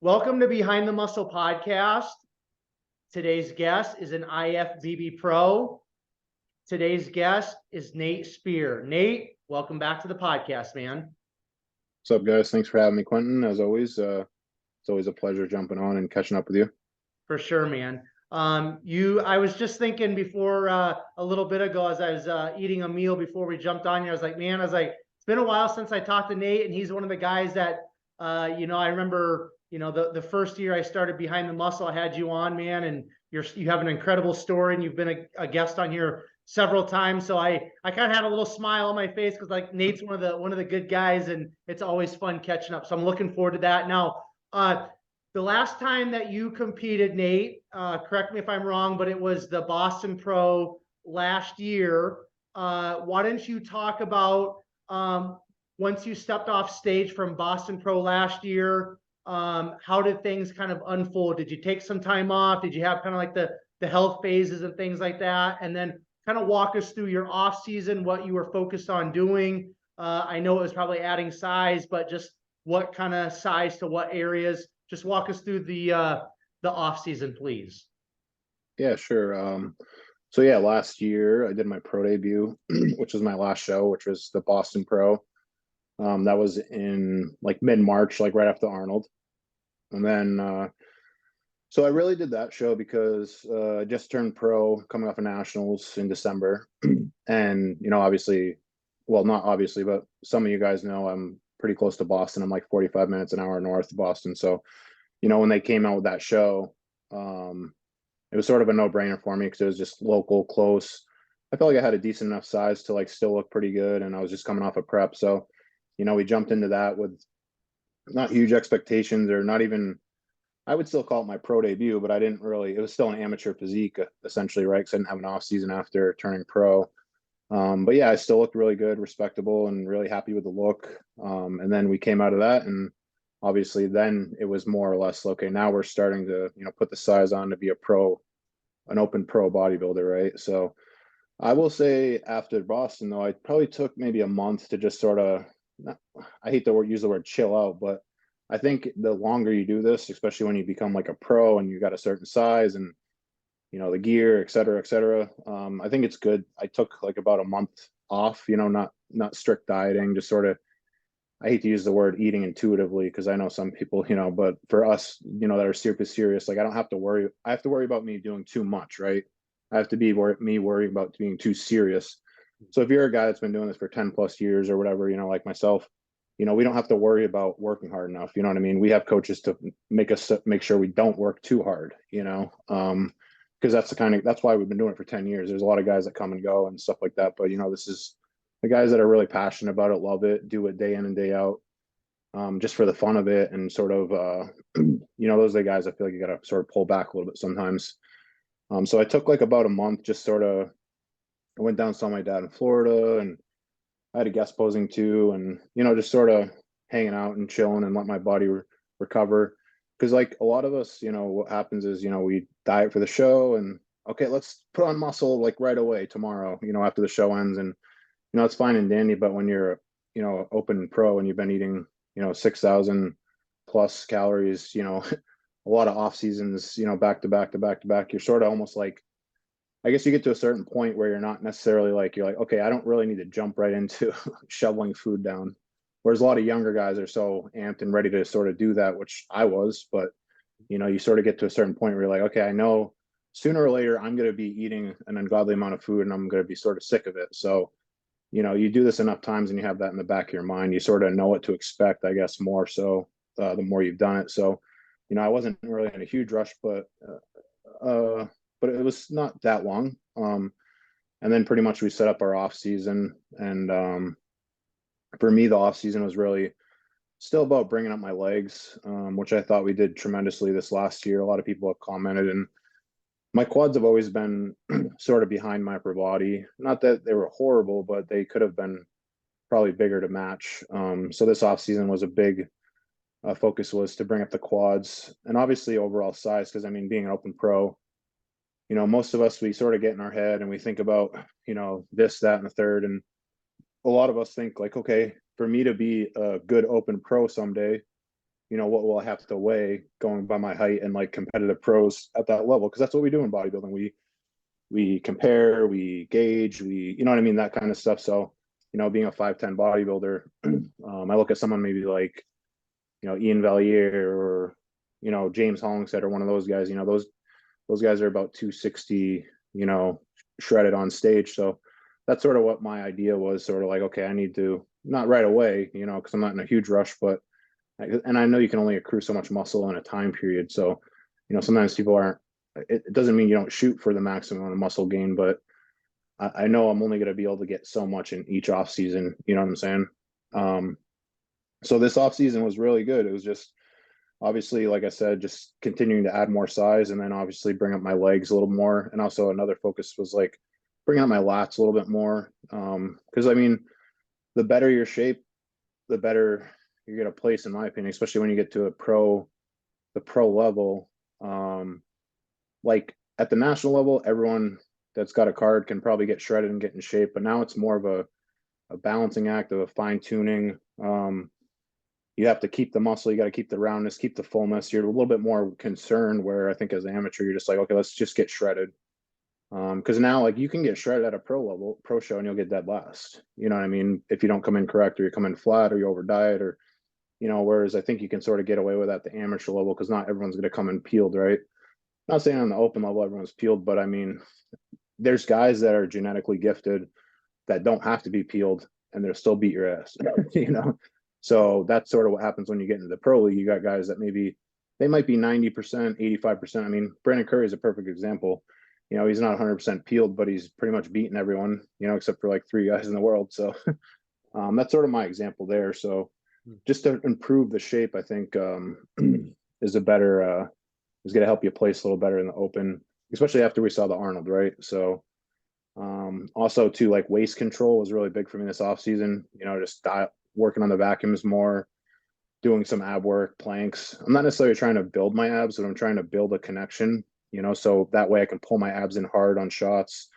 Welcome to Behind the Muscle podcast. Today's guest is an IFBB Pro. Today's guest is Nate Spear. Nate, welcome back to the podcast, man. What's up, guys? Thanks for having me, Quentin. As always, it's always a pleasure jumping on and catching up with you. For sure, man. I was just thinking before a little bit ago as I was eating a meal before we jumped on here. I was like, it's been a while since I talked to Nate, and he's one of the guys that, I remember, the first year I started Behind the Muscle, I had you on, man, and you have an incredible story, and you've been a guest on here several times. So I kind of had a little smile on my face because like Nate's one of the good guys, and it's always fun catching up. So I'm looking forward to that. Now, the last time that you competed, Nate, correct me if I'm wrong, but it was the Boston Pro last year. Why don't you talk about once you stepped off stage from Boston Pro last year, how did things kind of unfold? Did you take some time off? Did you have kind of like the health phases and things like that? And then kind of walk us through your off season, what you were focused on doing. I know it was probably adding size, but just what kind of size to what areas? Just walk us through the off season, please. Yeah, sure. So yeah, last year I did my pro debut, which was my last show, which was the Boston Pro. That was in like mid-March, like right after Arnold. And then so I really did that show because I just turned pro coming off of nationals in December. And obviously, well, not obviously, but some of you guys know I'm pretty close to Boston. I'm like 45 minutes an hour north of Boston. So, when they came out with that show, it was sort of a no-brainer for me because it was just local, close. I felt like I had a decent enough size to like still look pretty good, and I was just coming off a prep. So, we jumped into that with not huge expectations, or not even, I would still call it my pro debut, but I didn't really, it was still an amateur physique essentially, right? Because I didn't have an off season after turning pro. But yeah, I still looked really good, respectable, and really happy with the look. And then we came out of that, and obviously then it was more or less, okay, now we're starting to, put the size on to be an open pro bodybuilder, right? So I will say after Boston, though, I probably took maybe a month to just sort of, I hate to use the word chill out, but I think the longer you do this, especially when you become like a pro and you got a certain size and the gear, et cetera, I think it's good. I took like about a month off, not strict dieting, just sort of, I hate to use the word eating intuitively because I know some people, but for us, that are super serious, like I have to worry about me doing too much, right? I have to be worrying about being too serious. So if you're a guy that's been doing this for 10 plus years or whatever, like myself, we don't have to worry about working hard enough. You know what I mean? We have coaches to make sure we don't work too hard, because that's why we've been doing it for 10 years. There's a lot of guys that come and go and stuff like that. But, this is the guys that are really passionate about it, love it, do it day in and day out, just for the fun of it. And sort of, those are the guys I feel like you got to sort of pull back a little bit sometimes. So I took like about a month, just sort of, I went down, saw my dad in Florida, and I had a guest posing too. And, just sort of hanging out and chilling and let my body recover. Because like a lot of us, what happens is, we diet for the show and, okay, let's put on muscle like right away tomorrow, after the show ends. And, it's fine and dandy, but when you're, open pro and you've been eating, 6,000 plus calories, a lot of off seasons, back to back to back to back, you're sort of almost like, I guess you get to a certain point where you're not necessarily like, you're like, okay, I don't really need to jump right into shoveling food down. Whereas a lot of younger guys are so amped and ready to sort of do that, which I was, but you sort of get to a certain point where you're like, okay, I know sooner or later I'm going to be eating an ungodly amount of food and I'm going to be sort of sick of it. So, you do this enough times and you have that in the back of your mind, you sort of know what to expect, I guess, more so the more you've done it. So, I wasn't really in a huge rush, but it was not that long. And then pretty much we set up our off season, and for me, the off season was really still about bringing up my legs, which I thought we did tremendously this last year. A lot of people have commented, and my quads have always been sort of behind my upper body. Not that they were horrible, but they could have been probably bigger to match. So this off season was a big focus, was to bring up the quads and obviously overall size. Because I mean, being an open pro, most of us, we sort of get in our head and we think about, this, that, and the third. And a lot of us think like, okay, for me to be a good open pro someday, what will I have to weigh going by my height and like competitive pros at that level? Because that's what we do in bodybuilding. We compare, we gauge, you know what I mean, that kind of stuff. So, being a 5'10" bodybuilder, I look at someone maybe like, Ian Valier or, James Hollingshead or one of those guys, those guys are about 260, shredded on stage. So that's sort of what my idea was, sort of like, okay, I need to, not right away, because I'm not in a huge rush, but, and I know you can only accrue so much muscle in a time period. So, sometimes people aren't, it doesn't mean you don't shoot for the maximum amount of muscle gain, but I know I'm only going to be able to get so much in each off season. You know what I'm saying? So this off season was really good. It was just, obviously, like I said, just continuing to add more size, and then obviously bring up my legs a little more. And also another focus was like bringing up my lats a little bit more. Because I mean, the better your shape, the better you're going to place, in my opinion, especially when you get to the pro level. Like at the national level, everyone that's got a card can probably get shredded and get in shape, but now it's more of a balancing act, of a fine tuning. You have to keep the muscle, you got to keep the roundness, keep the fullness. You're a little bit more concerned, where I think as an amateur, you're just like, okay, let's just get shredded. Because now, like, you can get shredded at a pro show, and you'll get dead last. You know what I mean? If you don't come in correct, or you come in flat, or you over diet, or whereas I think you can sort of get away with that at the amateur level, because not everyone's going to come in peeled, right? Not saying on the open level everyone's peeled, but I mean, there's guys that are genetically gifted that don't have to be peeled, and they'll still beat your ass. So that's sort of what happens when you get into the pro league. You got guys that maybe they might be 90%, 85%. I mean, Brandon Curry is a perfect example. He's not 100% peeled, but he's pretty much beaten everyone, except for like 3 guys in the world. So that's sort of my example there. So just to improve the shape, I think is a better is going to help you place a little better in the open, especially after we saw the Arnold, right? So also too, like, waist control was really big for me this off season. Just working on the vacuums more, doing some ab work, planks. I'm not necessarily trying to build my abs, but I'm trying to build a connection, so that way I can pull my abs in hard on shots.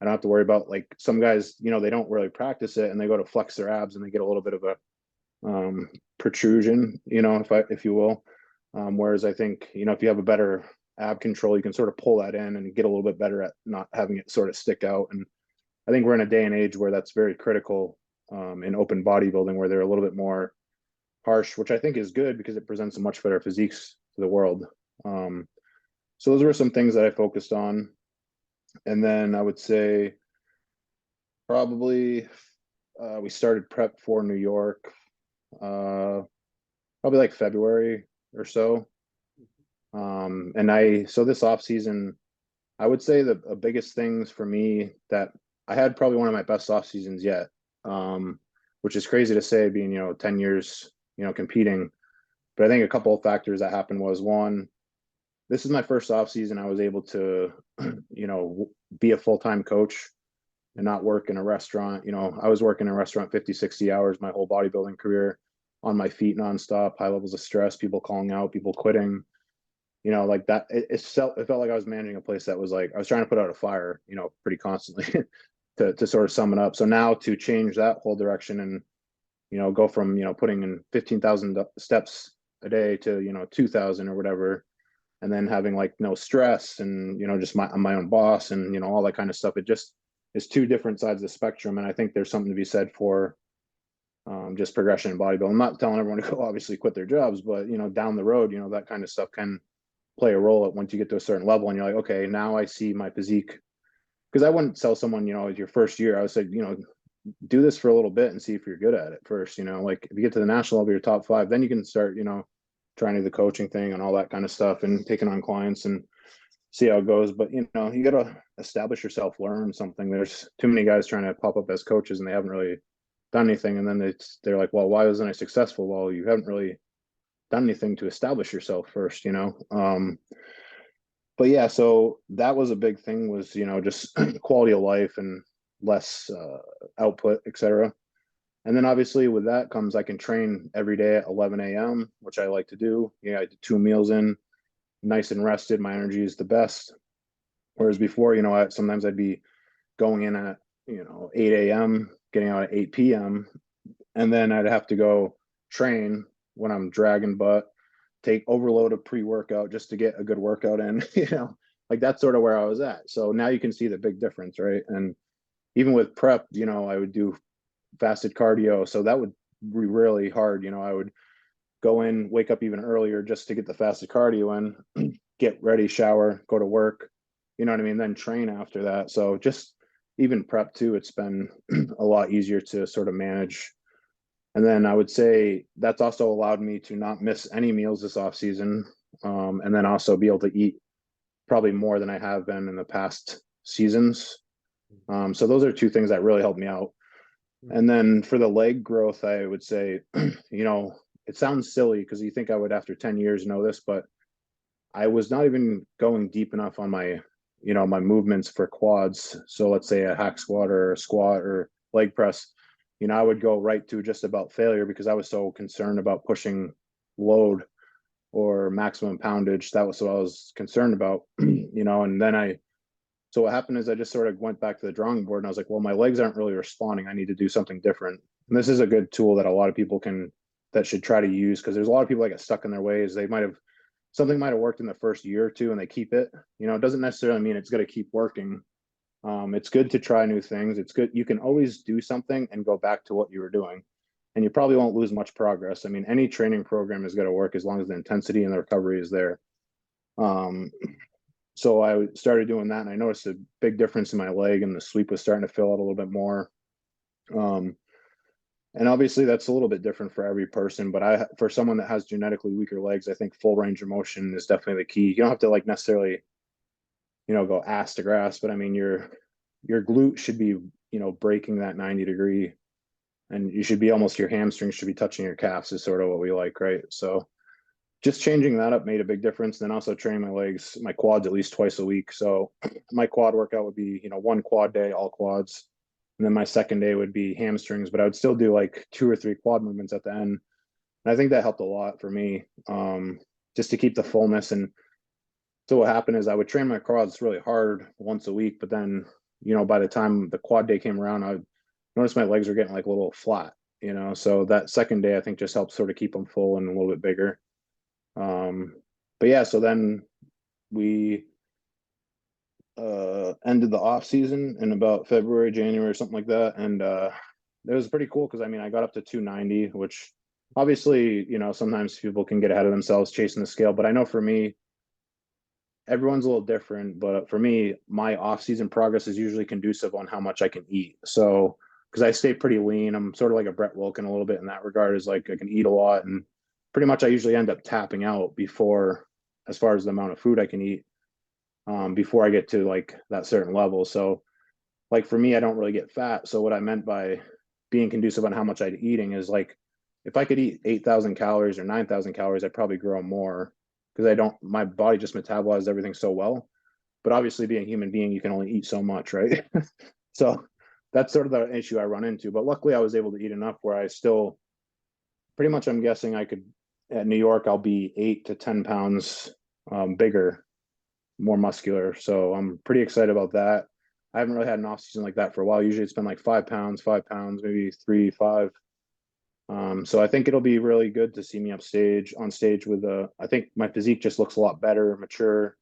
I don't have to worry about, like, some guys, they don't really practice it, and they go to flex their abs and they get a little bit of a protrusion, if you will. Whereas I think, if you have a better ab control, you can sort of pull that in and get a little bit better at not having it sort of stick out. And I think we're in a day and age where that's very critical in open bodybuilding, where they're a little bit more harsh, which I think is good, because it presents a much better physiques to the world. So those were some things that I focused on. And then I would say probably we started prep for New York probably like February or so. So this off season, I would say the biggest things for me, that I had probably one of my best off seasons yet, which is crazy to say, being 10 years competing. But I think a couple of factors that happened was, one, this is my first off season I was able to be a full-time coach and not work in a restaurant. I was working in a restaurant 50, 60 hours my whole bodybuilding career, on my feet nonstop, high levels of stress, people calling out, people quitting. Like that, it felt like I was managing a place that was like, I was trying to put out a fire, pretty constantly to sort of sum it up. So now to change that whole direction and, go from, putting in 15,000 steps a day to, 2,000 or whatever, and then having like no stress and, just I'm my own boss and, all that kind of stuff. It just is two different sides of the spectrum. And I think there's something to be said for just progression in bodybuilding. I'm not telling everyone to go obviously quit their jobs, but, down the road, that kind of stuff can play a role once you get to a certain level, and you're like, okay, now I see my physique. Because I wouldn't tell someone, your first year, I would say, do this for a little bit and see if you're good at it first. Like, if you get to the national level, your top 5, then you can start, trying to do the coaching thing and all that kind of stuff, and taking on clients and see how it goes. But you got to establish yourself, learn something. There's too many guys trying to pop up as coaches, and they haven't really done anything. And then they're like, well, why wasn't I successful? Well, you haven't really done anything to establish yourself first. But yeah, so that was a big thing, was just quality of life and less output, etc. And then obviously with that comes, I can train every day at 11 a.m., which I like to do. I did 2 meals in, nice and rested. My energy is the best. Whereas before, sometimes I'd be going in at 8 a.m., getting out at 8 p.m., and then I'd have to go train when I'm dragging butt, take overload of pre-workout just to get a good workout in, like that's sort of where I was at. So now you can see the big difference, right? And even with prep, I would do fasted cardio. So that would be really hard. I would go in, wake up even earlier just to get the fasted cardio in, get ready, shower, go to work, you know what I mean? Then train after that. So just even prep too, it's been a lot easier to sort of manage. And then I would say that's also allowed me to not miss any meals this off season. And then also be able to eat probably more than I have been in the past seasons. So those are two things that really helped me out. And then for the leg growth, I would say, it sounds silly because you think I would, after 10 years, know this, but I was not even going deep enough on my, my movements for quads. So let's say a hack squat or a squat or leg press, I would go right to just about failure because I was so concerned about pushing load or maximum poundage. That was what I was concerned about, and then so what happened is I just sort of went back to the drawing board and I was like, well, my legs aren't really responding. I need to do something different. And this is a good tool that a lot of people that should try to use, because there's a lot of people that get stuck in their ways. Something might have worked in the first year or two and they keep it. It doesn't necessarily mean it's going to keep working. It's good to try new things. It's good. You can always do something and go back to what you were doing, and you probably won't lose much progress. I mean, any training program is going to work as long as the intensity and the recovery is there. So I started doing that and I noticed a big difference in my leg, and the sweep was starting to fill out a little bit more. And obviously that's a little bit different for every person, but for someone that has genetically weaker legs, I think full range of motion is definitely the key. You don't have to necessarily, go ass to grass, but I mean, your glute should be, breaking that 90-degree, and your hamstrings should be touching your calves is sort of what we like. Right. So just changing that up made a big difference. Then also training my quads at least twice a week. So my quad workout would be, one quad day, all quads. And then my second day would be hamstrings, but I would still do 2 or 3 quad movements at the end. And I think that helped a lot for me, just to keep the fullness. And so what happened is I would train my quads really hard once a week, but then, by the time the quad day came around, I noticed my legs were getting a little flat, so that second day I think just helped sort of keep them full and a little bit bigger. But yeah, so then we ended the off season in about February, January, something like that. And it was pretty cool because I got up to 290, which obviously, sometimes people can get ahead of themselves chasing the scale. But I know for me, everyone's a little different. But for me, my off season progress is usually conducive on how much I can eat. So because I stay pretty lean, I'm sort of like a Brett Wilkin a little bit in that regard, is I can eat a lot, and pretty much I usually end up tapping out before, as far as the amount of food I can eat, before I get to that certain level. So for me, I don't really get fat. So what I meant by being conducive on how much I'd eating is if I could eat 8,000 calories or 9,000 calories, I'd probably grow more because my body just metabolizes everything so well. But obviously being a human being, you can only eat so much, right? So that's sort of the issue I run into. But luckily I was able to eat enough where I still pretty much, I'm guessing at New York, I'll be 8 to 10 pounds bigger, more muscular. So I'm pretty excited about that. I haven't really had an off season like that for a while. Usually it's been 5 pounds, maybe 3, 5. So I think it'll be really good to see me on stage with I think my physique just looks a lot better, mature,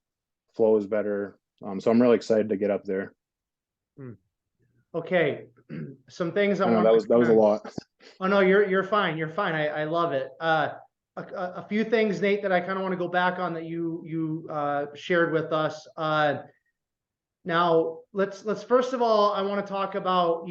flow is better. So I'm really excited to get up there. Okay. Some things I know that was a lot. Oh no, you're fine. You're fine. I love it. A few things, Nate, that I kind of want to go back on that you shared with us. Now let's first of all, I want to talk about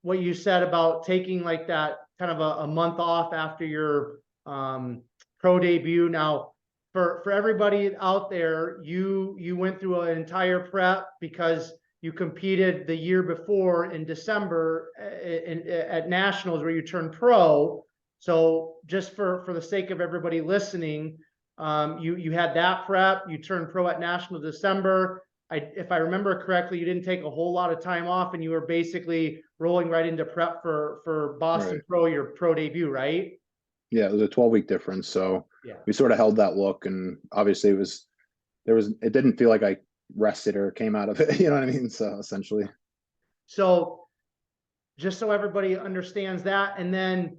what you said about taking that kind of a month off after your pro debut. Now for everybody out there, you went through an entire prep because you competed the year before in December at nationals where you turned pro. So just for the sake of everybody listening, you had that prep, you turned pro at national December. If I remember correctly, you didn't take a whole lot of time off, and you were basically rolling right into prep for Boston Pro, your pro debut, right? Yeah, it was a 12-week difference. So yeah, we sort of held that look, and obviously it didn't feel like I rested or came out of it. You know what I mean? So essentially. So just so everybody understands that, and then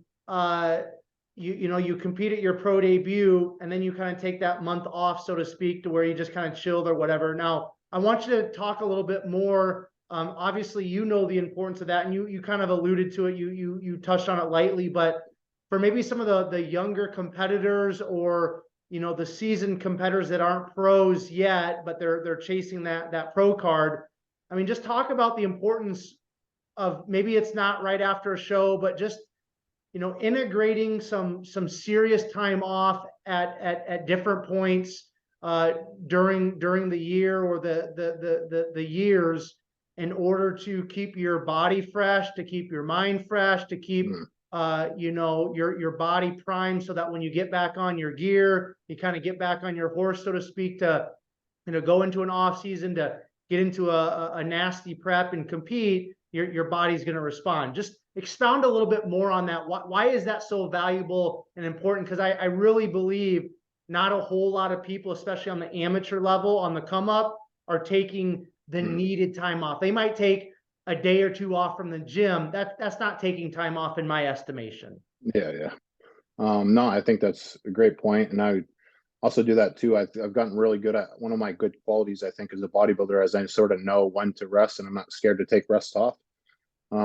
you compete at your pro debut, and then you kind of take that month off, so to speak, to where you just kind of chilled or whatever. Now, I want you to talk a little bit more. Obviously, you know the importance of that, and you kind of alluded to it. You touched on it lightly, but for maybe some of the younger competitors, or the seasoned competitors that aren't pros yet, but they're chasing that pro card. I mean, just talk about the importance of, maybe it's not right after a show, but just integrating some serious time off at different points during the year, or the years, in order to keep your body fresh, to keep your mind fresh, to keep your body primed, so that when you get back on your gear, you kind of get back on your horse, so to speak, to go into an off season, to get into a nasty prep and compete. Your body's going to respond. Just expound a little bit more on that. Why is that so valuable and important? Because I really believe not a whole lot of people, especially on the amateur level, on the come up, are taking the needed time off. They might take a day or two off from the gym. That's not taking time off, in my estimation. Yeah. No, I think that's a great point, and I also do that too. I've gotten really good at, one of my good qualities, I think, as a bodybuilder, as I sort of know when to rest, and I'm not scared to take rest off.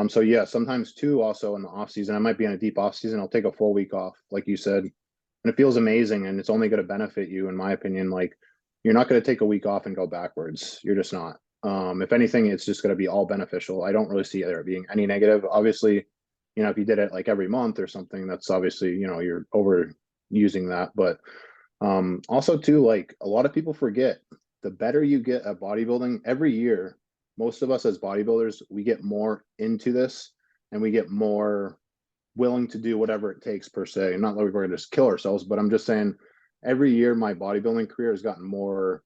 So yeah, sometimes too, also in the off season, I might be in a deep off season, I'll take a full week off, like you said, and it feels amazing, and it's only going to benefit you, in my opinion. Like, you're not going to take a week off and go backwards. You're just not. If anything, it's just going to be all beneficial. I don't really see there being any negative. Obviously, if you did it like every month or something, that's obviously, you're overusing that. But also too, like, a lot of people forget, the better you get at bodybuilding every year, most of us as bodybuilders, we get more into this, and we get more willing to do whatever it takes, per se. Not that we're going to just kill ourselves, but I'm just saying, every year my bodybuilding career has gotten more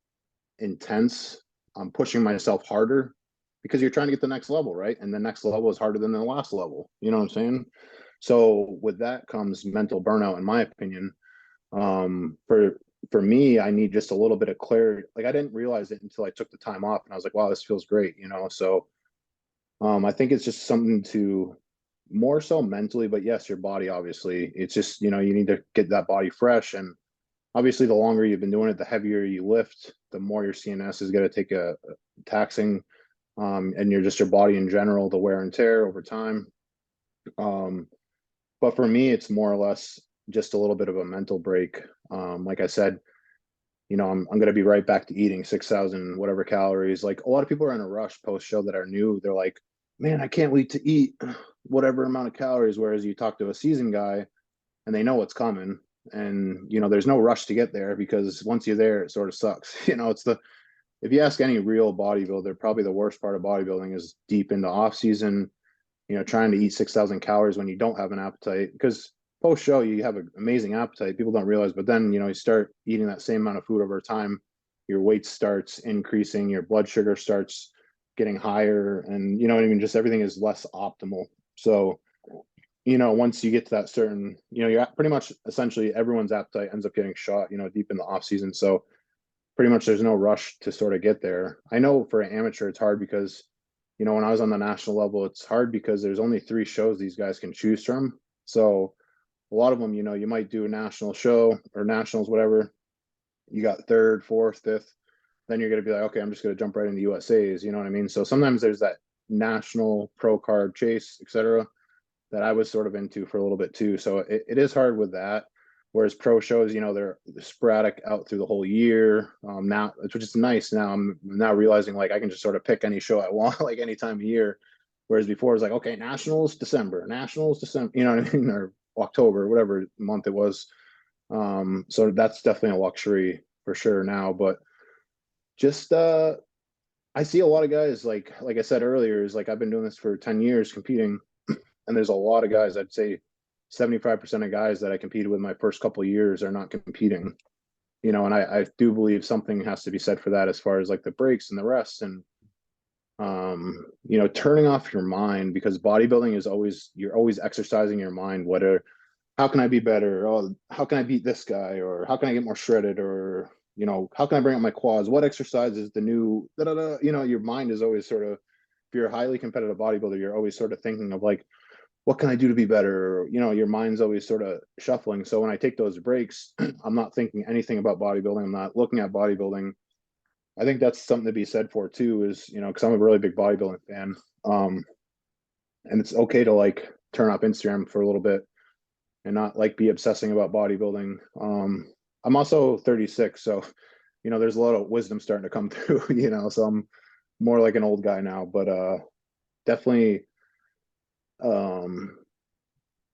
intense. I'm pushing myself harder, because you're trying to get the next level, right? And the next level is harder than the last level. You know what I'm saying? So with that comes mental burnout, in my opinion. For me, I need just a little bit of clarity. Like, I didn't realize it until I took the time off, and I was like, wow, this feels great, So I think it's just something to, more so mentally, but yes, your body, obviously, it's just, you need to get that body fresh. And obviously, the longer you've been doing it, the heavier you lift, the more your CNS is going to take a taxing, and your body in general, the wear and tear over time. But for me, it's more or less just a little bit of a mental break. Like I said, I'm going to be right back to eating 6,000 whatever calories. Like, a lot of people are in a rush post show that are new. They're like, man, I can't wait to eat whatever amount of calories. Whereas you talk to a seasoned guy, and they know what's coming, and there's no rush to get there, because once you're there, it sort of sucks. If you ask any real bodybuilder, probably the worst part of bodybuilding is deep into off season, trying to eat 6,000 calories when you don't have an appetite. Because post show, you have an amazing appetite. People don't realize, but then, you start eating that same amount of food over time, your weight starts increasing, your blood sugar starts getting higher, and what I mean? Just everything is less optimal. So, once you get to that certain, you're pretty much, essentially everyone's appetite ends up getting shot, deep in the off season. So pretty much there's no rush to sort of get there. I know for an amateur, it's hard because, when I was on the national level, it's hard because there's only 3 shows these guys can choose from. So a lot of them, you might do a national show or nationals, whatever. You got 3rd, 4th, 5th. Then you're going to be like, okay, I'm just going to jump right into USA's. You know what I mean? So sometimes there's that national pro card chase, etc., that I was sort of into for a little bit too. So it is hard with that. Whereas pro shows, they're sporadic out through the whole year. Now, which is nice. Now I'm now realizing, like, I can just sort of pick any show I want, like, any time of year. Whereas before it was like, okay, nationals December, you know what I mean, or October, whatever month it was. So that's definitely a luxury for sure now. But just I see a lot of guys, like I said earlier, is like, I've been doing this for 10 years competing, and there's a lot of guys, I'd say 75% of guys that I competed with my first couple of years are not competing, and I do believe something has to be said for that, as far as like the breaks and the rest, and turning off your mind, because bodybuilding is always, you're always exercising your mind. How can I be better? Oh, how can I beat this guy? Or how can I get more shredded? Or, how can I bring up my quads? What exercise is the new, your mind is always sort of, if you're a highly competitive bodybuilder, you're always sort of thinking of like, what can I do to be better? Or, your mind's always sort of shuffling. So when I take those breaks, I'm not thinking anything about bodybuilding. I'm not looking at bodybuilding. I think that's something to be said for too, is, because I'm a really big bodybuilding fan. And it's okay to like turn off Instagram for a little bit and not like be obsessing about bodybuilding. I'm also 36, so there's a lot of wisdom starting to come through, so I'm more like an old guy now, but definitely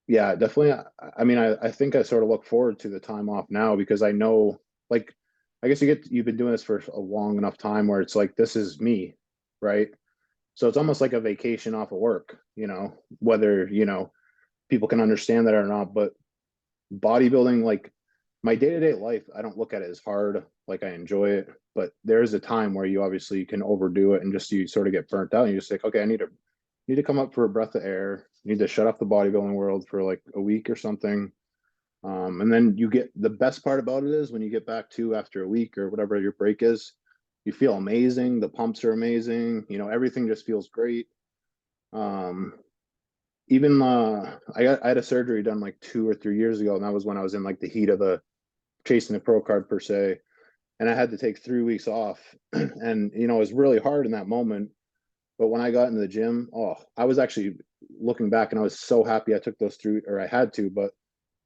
yeah, definitely. I mean, I think I sort of look forward to the time off now because I know, like, I guess you've been doing this for a long enough time where it's like, this is me, right? So it's almost like a vacation off of work, whether, people can understand that or not, but bodybuilding, like my day-to-day life, I don't look at it as hard. Like I enjoy it, but there's a time where you obviously can overdo it and just you sort of get burnt out and you just like, okay, I need to come up for a breath of air. Need to shut off the bodybuilding world for like a week or something. And then you get the best part about it is when you get back to after a week or whatever your break is, you feel amazing. The pumps are amazing. Everything just feels great. Um, Even I had a surgery done like 2 or 3 years ago, and that was when I was in like the heat of the chasing the pro card per se, and I had to take 3 weeks off, and it was really hard in that moment. But when I got into the gym, oh, I was actually looking back and I was so happy I took those through, or I had to, but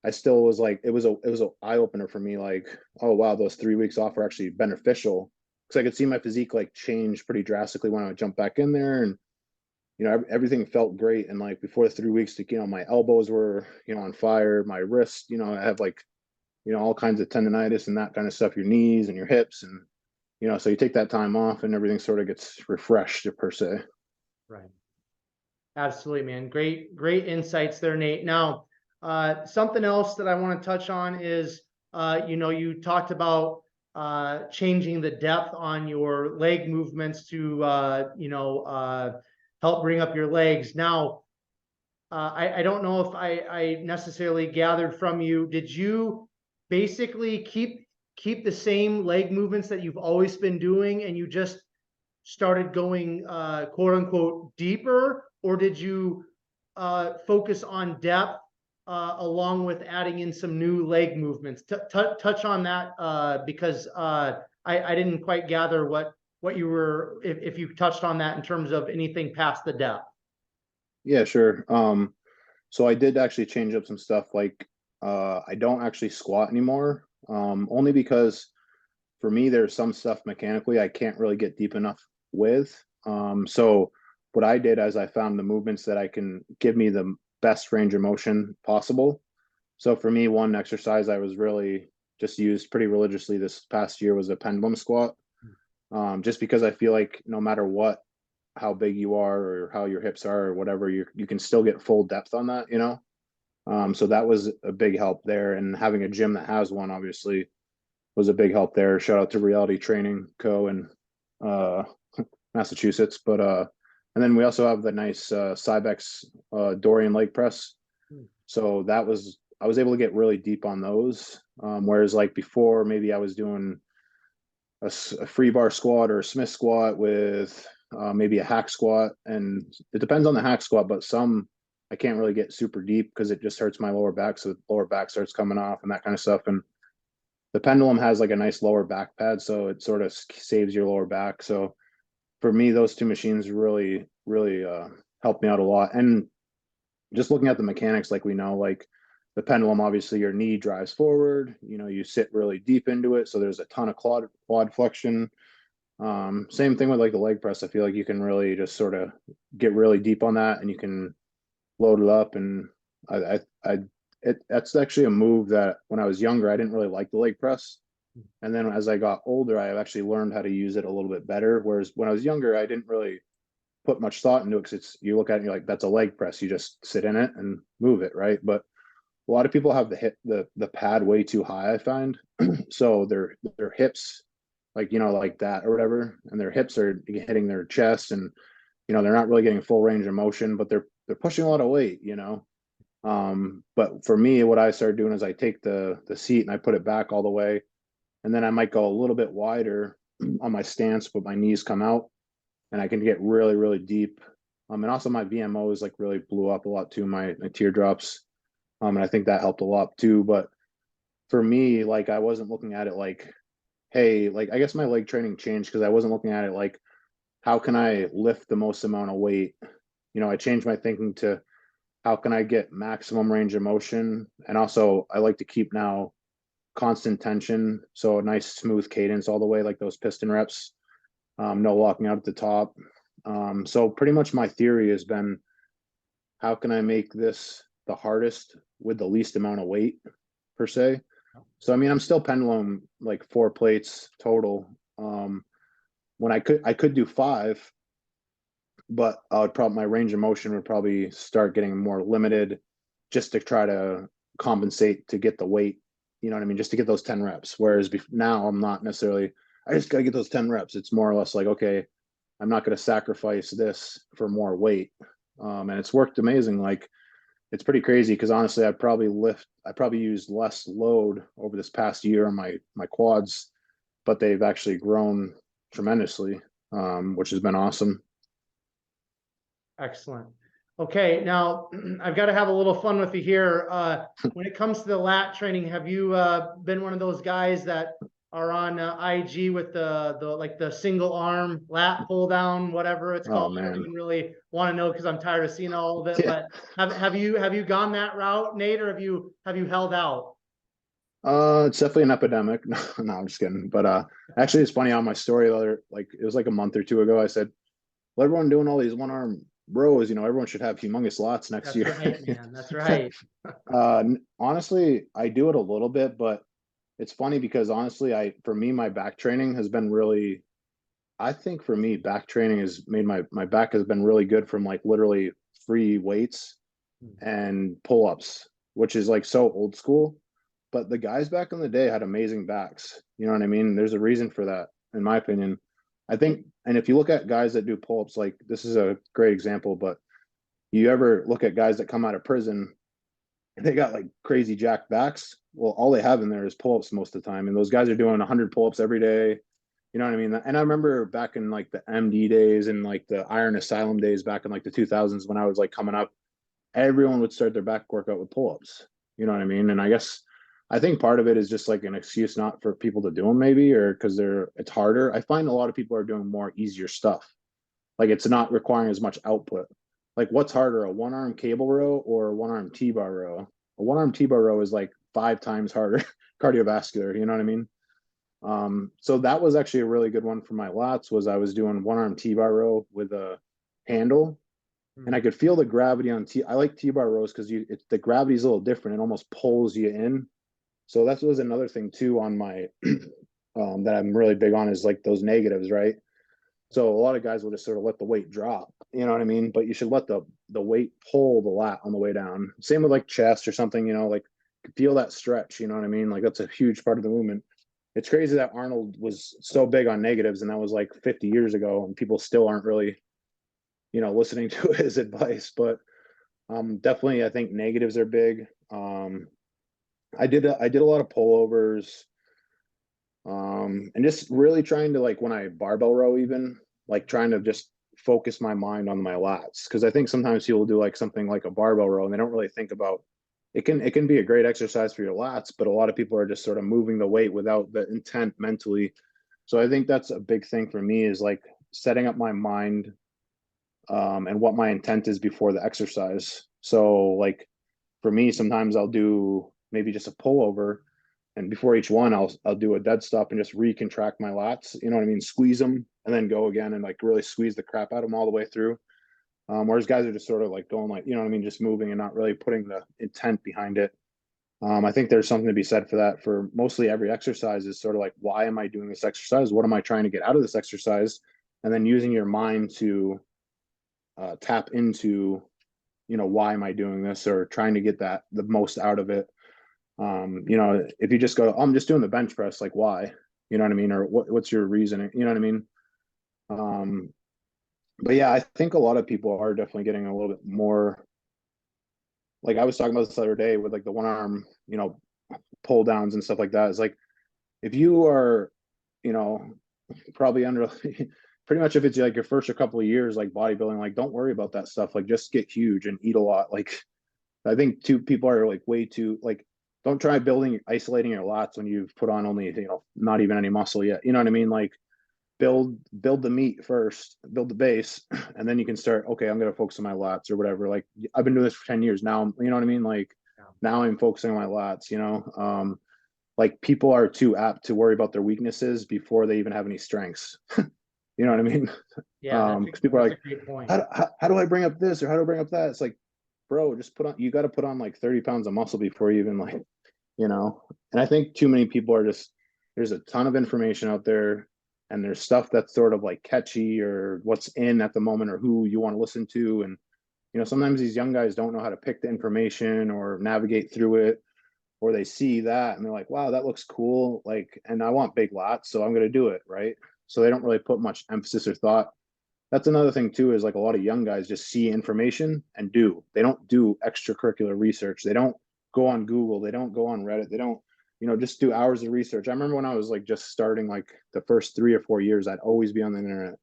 I still was like, it was a eye opener for me. Like, oh wow, those 3 weeks off are actually beneficial because I could see my physique like change pretty drastically when I would jump back in there, and everything felt great. And like before the 3 weeks, my elbows were on fire, my wrist, I have like all kinds of tendonitis and that kind of stuff, your knees and your hips, and so you take that time off and everything sort of gets refreshed per se. Right. Absolutely, man. Great insights there, Nate. Now, something else that I want to touch on is, you talked about changing the depth on your leg movements to, help bring up your legs. Now, I don't know if I necessarily gathered from you. Did you basically keep the same leg movements that you've always been doing, and you just started going quote unquote deeper, or did you focus on depth along with adding in some new leg movements? Touch on that because I didn't quite gather what you were, if you touched on that in terms of anything past the depth. Yeah, sure. So I did actually change up some stuff. Like, I don't actually squat anymore. Only because for me, there's some stuff mechanically I can't really get deep enough with. So what I did is I found the movements that I can give me the best range of motion possible. So for me, one exercise I was really just used pretty religiously this past year was a pendulum squat. Just because I feel like no matter what, how big you are or how your hips are or whatever, you can still get full depth on that, so that was a big help there. And having a gym that has one obviously was a big help there. Shout out to Reality Training Co. in Massachusetts. But and then we also have the nice Cybex Dorian leg press. So I was able to get really deep on those. Whereas like before, maybe I was doing a free bar squat or a Smith squat with maybe a hack squat, and it depends on the hack squat, but some I can't really get super deep because it just hurts my lower back, so the lower back starts coming off and that kind of stuff. And the pendulum has like a nice lower back pad, so it sort of saves your lower back. So for me, those two machines really helped me out a lot. And just looking at the mechanics, like we know, like the pendulum, obviously your knee drives forward, you sit really deep into it, so there's a ton of quad flexion. Same thing with like the leg press. I feel like you can really just sort of get really deep on that, and you can load it up. And that's actually a move that when I was younger, I didn't really like the leg press. And then as I got older, I actually learned how to use it a little bit better. Whereas when I was younger, I didn't really put much thought into it because you look at it and you're like, that's a leg press. You just sit in it and move it, right? But a lot of people have the pad way too high, I find. So their hips, like like that or whatever, and their hips are hitting their chest, and they're not really getting full range of motion, but they're pushing a lot of weight, but for me, what I started doing is I take the seat and I put it back all the way, and then I might go a little bit wider on my stance, but my knees come out, and I can get really deep And also my VMOs like really blew up a lot too, my teardrops. And I think that helped a lot too. But for me, like I wasn't looking at it like, hey, like I guess my leg training changed because I wasn't looking at it like, how can I lift the most amount of weight? I changed my thinking to how can I get maximum range of motion? And also I like to keep now constant tension. So a nice smooth cadence all the way, like those piston reps, no walking out at the top. So pretty much my theory has been, how can I make this the hardest with the least amount of weight per se? So, I mean, I'm still pendulum like 4 plates total. When I could do 5, but I would probably, my range of motion would probably start getting more limited just to try to compensate to get the weight, you know what I mean? Just to get those 10 reps. Whereas now I'm not necessarily, I just got to get those 10 reps. It's more or less like, okay, I'm not going to sacrifice this for more weight. And it's worked amazing. Like it's pretty crazy because honestly, I probably used less load over this past year on my quads, but they've actually grown tremendously, which has been awesome. Excellent. Okay, now I've got to have a little fun with you here. When it comes to the lat training, have you been one of those guys that are on IG with the like the single arm lat pull down, whatever it's Oh called? I don't man. even really want to know because I'm tired of seeing all of it. Yeah. But have you gone that route, Nate, or have you held out? It's definitely an epidemic. No, no, I'm just kidding. But actually it's funny on my story the other, like it was like a month or two ago, I said, well, everyone doing all these one arm rows, everyone should have humongous lots next That's year. right, man. That's right. Honestly, I do it a little bit, but it's funny because honestly, for me, my back training has been really, I think for me, back training has made my back has been really good from like literally free weights and pull-ups, which is like so old school. But the guys back in the day had amazing backs. You know what I mean? There's a reason for that, in my opinion. I think, and if you look at guys that do pull-ups, like this is a great example, but you ever look at guys that come out of prison, they got like crazy jacked backs. Well, all they have in there is pull-ups most of the time. And those guys are doing 100 pull-ups every day. You know what I mean? And I remember back in like the MD days and like the Iron Asylum days back in like the 2000s when I was like coming up, everyone would start their back workout with pull-ups. You know what I mean? And I think part of it is just like an excuse not for people to do them maybe, or because it's harder. I find a lot of people are doing more easier stuff. Like it's not requiring as much output. Like what's harder, a one arm cable row or a one arm T-bar row? A one arm T-bar row is like 5 times harder cardiovascular. You know what I mean? So that was actually a really good one for my lats. Was I was doing one arm T-bar row with a handle, and I could feel the gravity on I like T-bar rows because the gravity's a little different. It almost pulls you in. So that was another thing too on my that I'm really big on is like those negatives, right? So a lot of guys will just sort of let the weight drop, you know what I mean? But you should let the weight pull the lat on the way down. Same with like chest or something, like feel that stretch, you know what I mean? Like that's a huge part of the movement. It's crazy that Arnold was so big on negatives, and that was like 50 years ago, and people still aren't really, listening to his advice. But definitely, I think negatives are big. I did a lot of pullovers, and just really trying to like when I barbell row, even like trying to just focus my mind on my lats, because I think sometimes people do like something like a barbell row and they don't really think about it can be a great exercise for your lats, but a lot of people are just sort of moving the weight without the intent mentally. So I think that's a big thing for me is like setting up my mind, and what my intent is before the exercise. So like for me, sometimes I'll do maybe just a pullover, and before each one, I'll do a dead stop and just recontract my lats. You know what I mean? Squeeze them and then go again and like really squeeze the crap out of them all the way through. Whereas guys are just sort of like going like, you know what I mean, just moving and not really putting the intent behind it. I think there's something to be said for that. For mostly every exercise is sort of like, why am I doing this exercise? What am I trying to get out of this exercise? And then using your mind to tap into, why am I doing this, or trying to get the most out of it. If you just go, oh, I'm just doing the bench press, like why? You know what I mean? Or what's your reasoning? You know what I mean? But yeah, I think a lot of people are definitely getting a little bit more. Like I was talking about this the other day with like the one arm, pull downs and stuff like that. It's like if you are, probably under pretty much if it's like your first or couple of years, like bodybuilding, like don't worry about that stuff. Like just get huge and eat a lot. Like I think people are like way too like don't try isolating your lats when you've put on only, not even any muscle yet. You know what I mean? Like build the meat first, build the base, and then you can start, okay, I'm gonna focus on my lats or whatever. Like I've been doing this for 10 years now, you know what I mean? Like now I'm focusing on my lats, like people are too apt to worry about their weaknesses before they even have any strengths. You know what I mean? Yeah, Because people are that's like, a great point. how do I bring up this or how do I bring up that? It's like, bro, you got to put on like 30 pounds of muscle before you even like, and I think too many people are just, there's a ton of information out there and there's stuff that's sort of like catchy or what's in at the moment or who you want to listen to. And, sometimes these young guys don't know how to pick the information or navigate through it, or they see that and they're like, wow, that looks cool. Like, and I want big lots, so I'm going to do it. Right. So they don't really put much emphasis or thought. That's another thing too, is like a lot of young guys just see information and they don't do extracurricular research. They don't go on Google. They don't go on Reddit. They don't, just do hours of research. I remember when I was like just starting, like the first 3 or 4 years, I'd always be on the internet,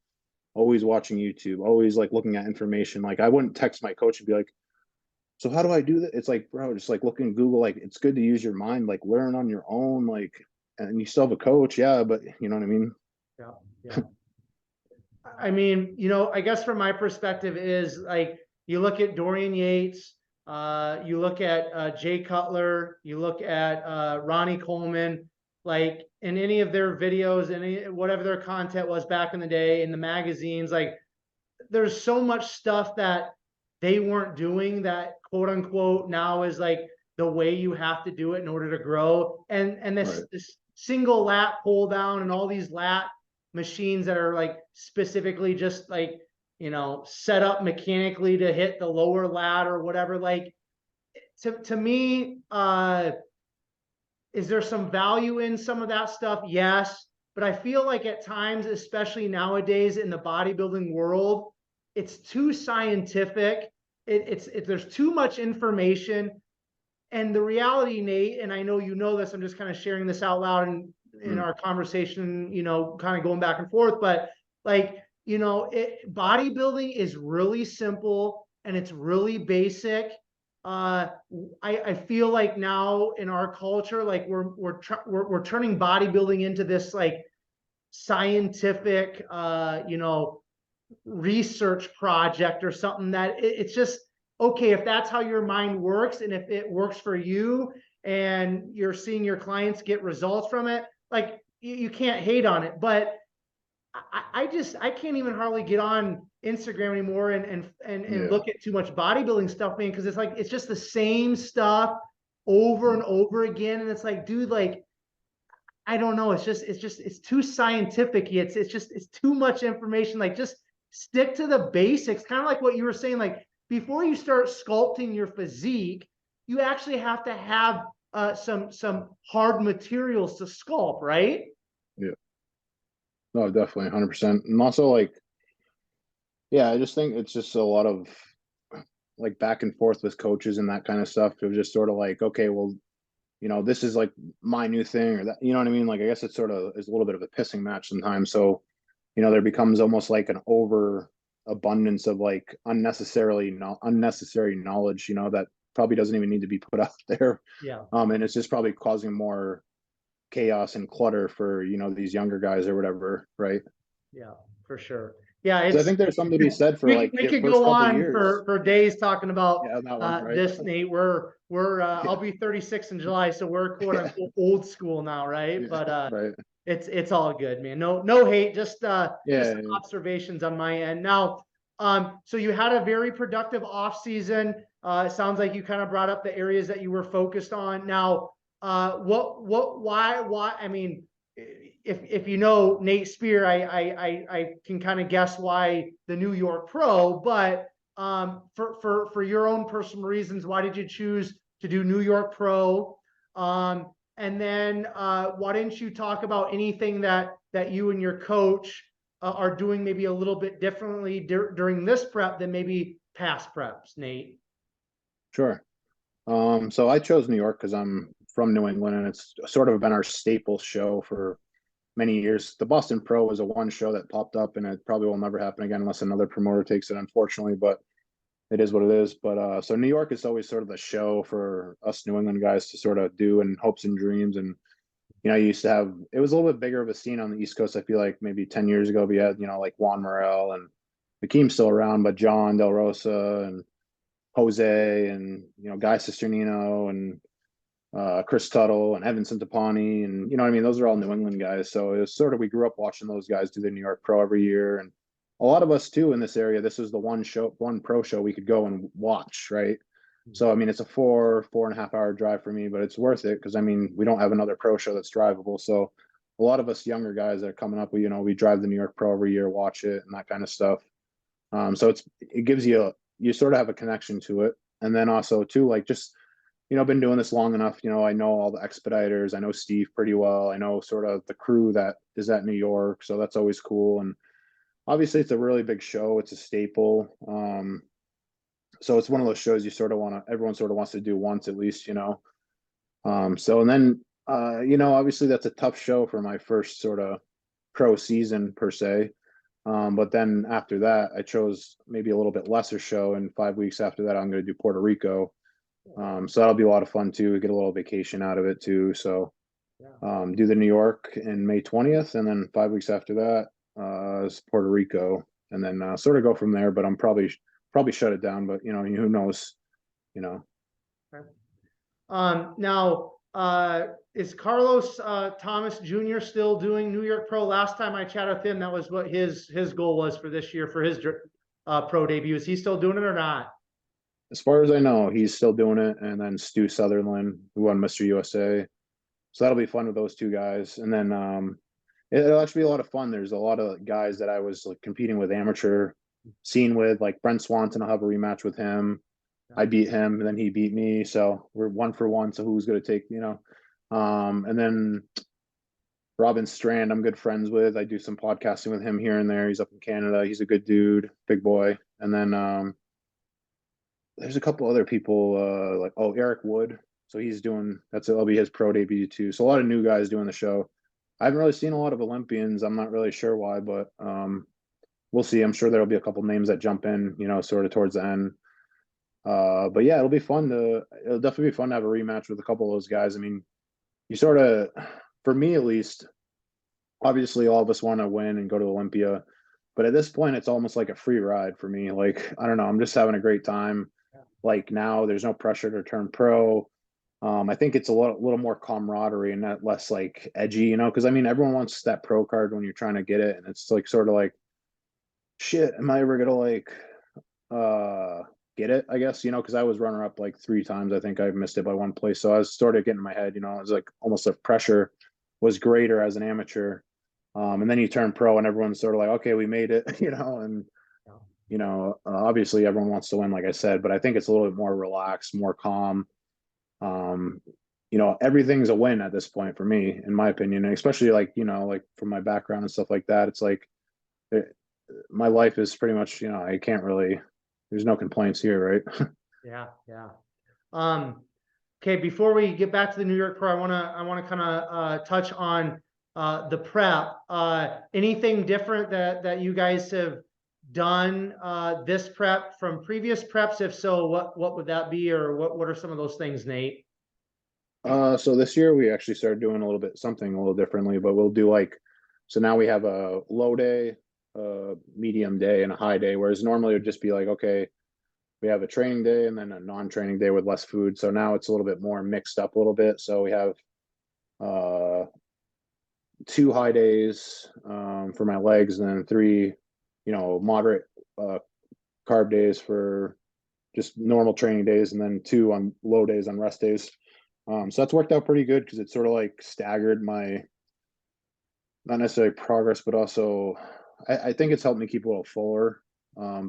always watching YouTube, always like looking at information. Like I wouldn't text my coach and be like, so how do I do that? It's like, bro, just like look in Google. Like it's good to use your mind, like learn on your own, like, and you still have a coach. Yeah. But you know what I mean? Yeah. Yeah. I mean, I guess from my perspective is like, you look at Dorian Yates, you look at Jay Cutler, you look at Ronnie Coleman, like in any of their videos, whatever their content was back in the day in the magazines, like there's so much stuff that they weren't doing that quote unquote now is like the way you have to do it in order to grow. And this single lat pull down and all these lat machines that are like specifically just like, set up mechanically to hit the lower lat or whatever. Like to me, is there some value in some of that stuff? Yes. But I feel like at times, especially nowadays in the bodybuilding world, it's too scientific. There's too much information. And the reality, Nate, and I know you know this, I'm just kind of sharing this out loud in our conversation, kind of going back and forth, but like, bodybuilding is really simple and it's really basic. I feel like now in our culture, like we're turning bodybuilding into this like scientific, research project or something that it's just okay if that's how your mind works and if it works for you and you're seeing your clients get results from it, like you can't hate on it. But I can't even hardly get on Instagram anymore and look at too much bodybuilding stuff, man, because it's like it's just the same stuff over and over again. And it's like, dude, like I don't know. It's too scientific. It's too much information. Like just stick to the basics. Kind of like what you were saying. Like before you start sculpting your physique, you actually have to have some hard materials to sculpt, right? Yeah. No, definitely 100%. And also like, yeah, I just think it's just a lot of like back and forth with coaches and that kind of stuff. It was just sort of like, okay, well, this is like my new thing or that, you know what I mean? Like, I guess it's sort of is a little bit of a pissing match sometimes. So, there becomes almost like an over abundance of like unnecessary knowledge, that probably doesn't even need to be put out there. Yeah. And it's just probably causing more chaos and clutter for, these younger guys or whatever. Right. Yeah, for sure. Yeah, I think there's something to be said for like we your could first go couple of on years. for days talking about That one, right? this, Nate. I'll be 36 in July, so we're quote unquote old school now, right? But right. it's all good, man. No hate, just Yeah. observations on my end. Now, so you had a very productive off season. It sounds like you kind of brought up the areas that you were focused on. Now, why? I mean, if you know Nate Spear, I can kind of guess why the New York Pro, but for your own personal reasons, why did you choose to do New York Pro? And then why didn't you talk about anything that you and your coach are doing maybe a little bit differently during this prep than maybe past preps, Nate? Sure. So I chose New York because I'm from New England and it's sort of been our staple show for many years. The Boston Pro was a one show that popped up, and it probably will never happen again unless another promoter takes it, unfortunately. But it is what it is. But so New York is always sort of the show for us New England guys to sort of do in hopes and dreams. And you used to have, it was a little bit bigger of a scene on the East Coast. I feel like maybe 10 years ago, we had like Juan Morel and Hakeem's still around, but John Del Rosa and Jose and Guy Cisternino and Chris Tuttle and Evan Centopani, and what I mean, those are all New England guys. So it was sort of, we grew up watching those guys do the New York Pro every year, and a lot of us too in this area. This is the one pro show we could go and watch, right? So I mean, it's a 4.5 hour drive for me, but it's worth it because I mean, we don't have another pro show that's drivable. So a lot of us younger guys that are coming up, we drive the New York Pro every year, watch it, and that kind of stuff. So it gives you sort of have a connection to it, and then also too, like just been doing this long enough. I know all the expediters. I know Steve pretty well. I know sort of the crew that is at New York, so that's always cool. And obviously, it's a really big show. It's a staple. So it's one of those shows everyone sort of wants to do once at least. So and then obviously that's a tough show for my first sort of pro season per se. But then after that, I chose maybe a little bit lesser show, and 5 weeks after that, I'm going to do Puerto Rico. So that'll be a lot of fun too. We get a little vacation out of it too. So do the New York in May 20th, and then 5 weeks after that is Puerto Rico, and then sort of go from there. But I'm probably shut it down. But who knows? Okay. Now, is Carlos Thomas Jr. still doing New York Pro? Last time I chatted with him, that was what his goal was for this year for his pro debut. Is he still doing it or not? As far as I know, he's still doing it. And then Stu Sutherland, who won Mr. USA. So that'll be fun with those two guys. And then it'll actually be a lot of fun. There's a lot of guys that I was like competing with amateur scene with, like Brent Swanson. I'll have a rematch with him. I beat him, and then he beat me. So we're 1 for 1. So who's going to take, and then Robin Strand, I'm good friends with. I do some podcasting with him here and there. He's up in Canada. He's a good dude, big boy. And then there's a couple other people like Eric Wood. So that'll be his pro debut too. So a lot of new guys doing the show. I haven't really seen a lot of Olympians. I'm not really sure why, but we'll see. I'm sure there'll be a couple names that jump in, sort of towards the end. But yeah, it'll definitely be fun to have a rematch with a couple of those guys. I mean, you sort of, for me at least, obviously all of us want to win and go to Olympia, but at this point it's almost like a free ride for me. Like, I don't know, I'm just having a great time. Like now there's no pressure to turn pro. I think it's a little more camaraderie and not less like edgy, because I mean, everyone wants that pro card when you're trying to get it. And it's like, sort of like, shit, am I ever going to like, get it, I guess, because I was runner up like 3 times. I think I missed it by one place. So I was sort of getting in my head, it was like almost the pressure was greater as an amateur. And then you turn pro and everyone's sort of like, okay, we made it, and, obviously everyone wants to win, like I said, but I think it's a little bit more relaxed, more calm. Everything's a win at this point for me, in my opinion, and especially like, like from my background and stuff like that. It's like my life is pretty much, I can't really, there's no complaints here, right? Yeah. Okay, before we get back to the New York Pro, I wanna kind of touch on the prep. Anything different that you guys have done this prep from previous preps? If so, what would that be, or what are some of those things, Nate? So this year we actually started doing something a little differently, but we'll do so now we have a low day, medium day, and a high day, whereas normally it would just be like, okay, we have a training day and then a non-training day with less food. So now it's a little bit more mixed up a little bit. So we have 2 high days for my legs, and then 3 moderate carb days for just normal training days, and then 2 on low days on rest days. So that's worked out pretty good because it's sort of like staggered my, not necessarily progress, but also I think it's helped me keep a little fuller.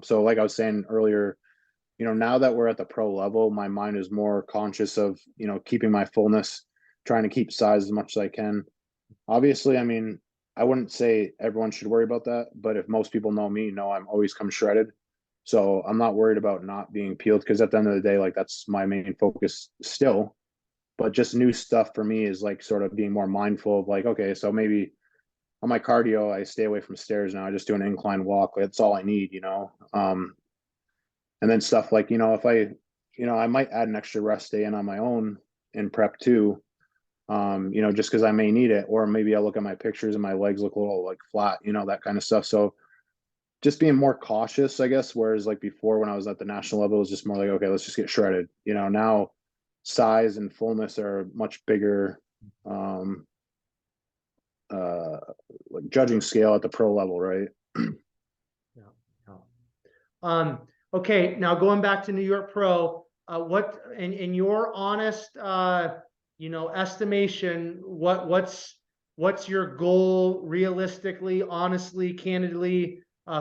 So like I was saying earlier, now that we're at the pro level, my mind is more conscious of, keeping my fullness, trying to keep size as much as I can. Obviously, I mean, I wouldn't say everyone should worry about that, but if most people know me, I'm always come shredded. So I'm not worried about not being peeled, because at the end of the day, like that's my main focus still. But just new stuff for me is like sort of being more mindful of like, okay, so maybe on my cardio, I stay away from stairs now. I just do an incline walk. That's all I need, you know. And then stuff like, you know, if I, you know, I might add an extra rest day in on my own in prep too. You know, just because I may need it, or maybe I look at my pictures and my legs look a little like flat, you know, that kind of stuff. So just being more cautious, I guess. Whereas like before, when I was at the national level, it was just more like, okay, let's just get shredded. You know, now size and fullness are much bigger, like judging scale at the pro level, right? Yeah. Yeah. Okay, now going back to New York Pro, what in your honest you know, estimation, what's your goal realistically, honestly, candidly,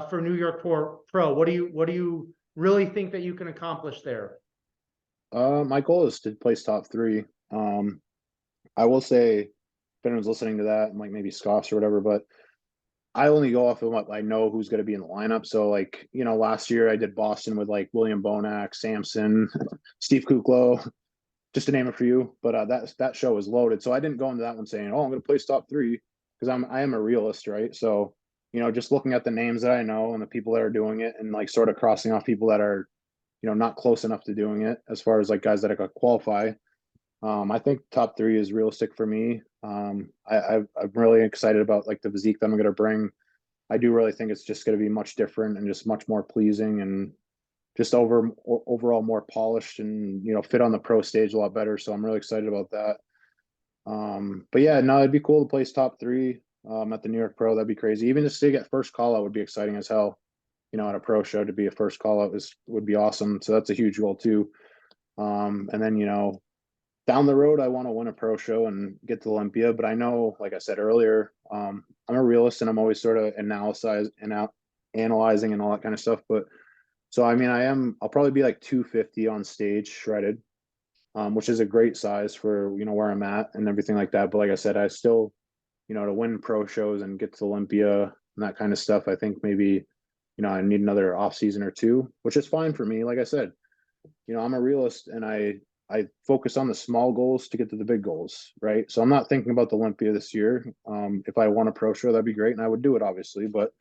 for New York Pro? What do you really think that you can accomplish there? My goal is to place top three. I will say, if anyone's listening to that, and like maybe scoffs or whatever, but I only go off of what I know who's going to be in the lineup. So like, you know, last year I did Boston with like William Bonac, Samson, Steve Kuklo, just to name a few. But that show was loaded. So I didn't go into that one saying, oh, I'm going to place top three, because I am a realist, right? So, you know, just looking at the names that I know and the people that are doing it, and like sort of crossing off people that are, you know, not close enough to doing it, as far as like guys that I could qualify. I think top three is realistic for me. I'm really excited about like the physique that I'm going to bring. I do really think it's just going to be much different and just much more pleasing, and just overall more polished, and, you know, fit on the pro stage a lot better. So I'm really excited about that. But yeah, no, it'd be cool to place top three at the New York Pro. That'd be crazy. Even just to get first call out would be exciting as hell. You know, at a pro show, to be a first call out would be awesome. So that's a huge goal too. And then, you know, down the road, I want to win a pro show and get to Olympia. But I know, like I said earlier, I'm a realist, and I'm always sort of analyzing and all that kind of stuff. But so, I mean, I'll probably be like 250 on stage shredded, which is a great size for, you know, where I'm at and everything like that. But like I said, I still, you know, to win pro shows and get to Olympia and that kind of stuff, I think maybe, you know, I need another off season or two, which is fine for me. Like I said, you know, I'm a realist, and I focus on the small goals to get to the big goals, right? So I'm not thinking about the Olympia this year. If I won a pro show, that'd be great, and I would do it, obviously. But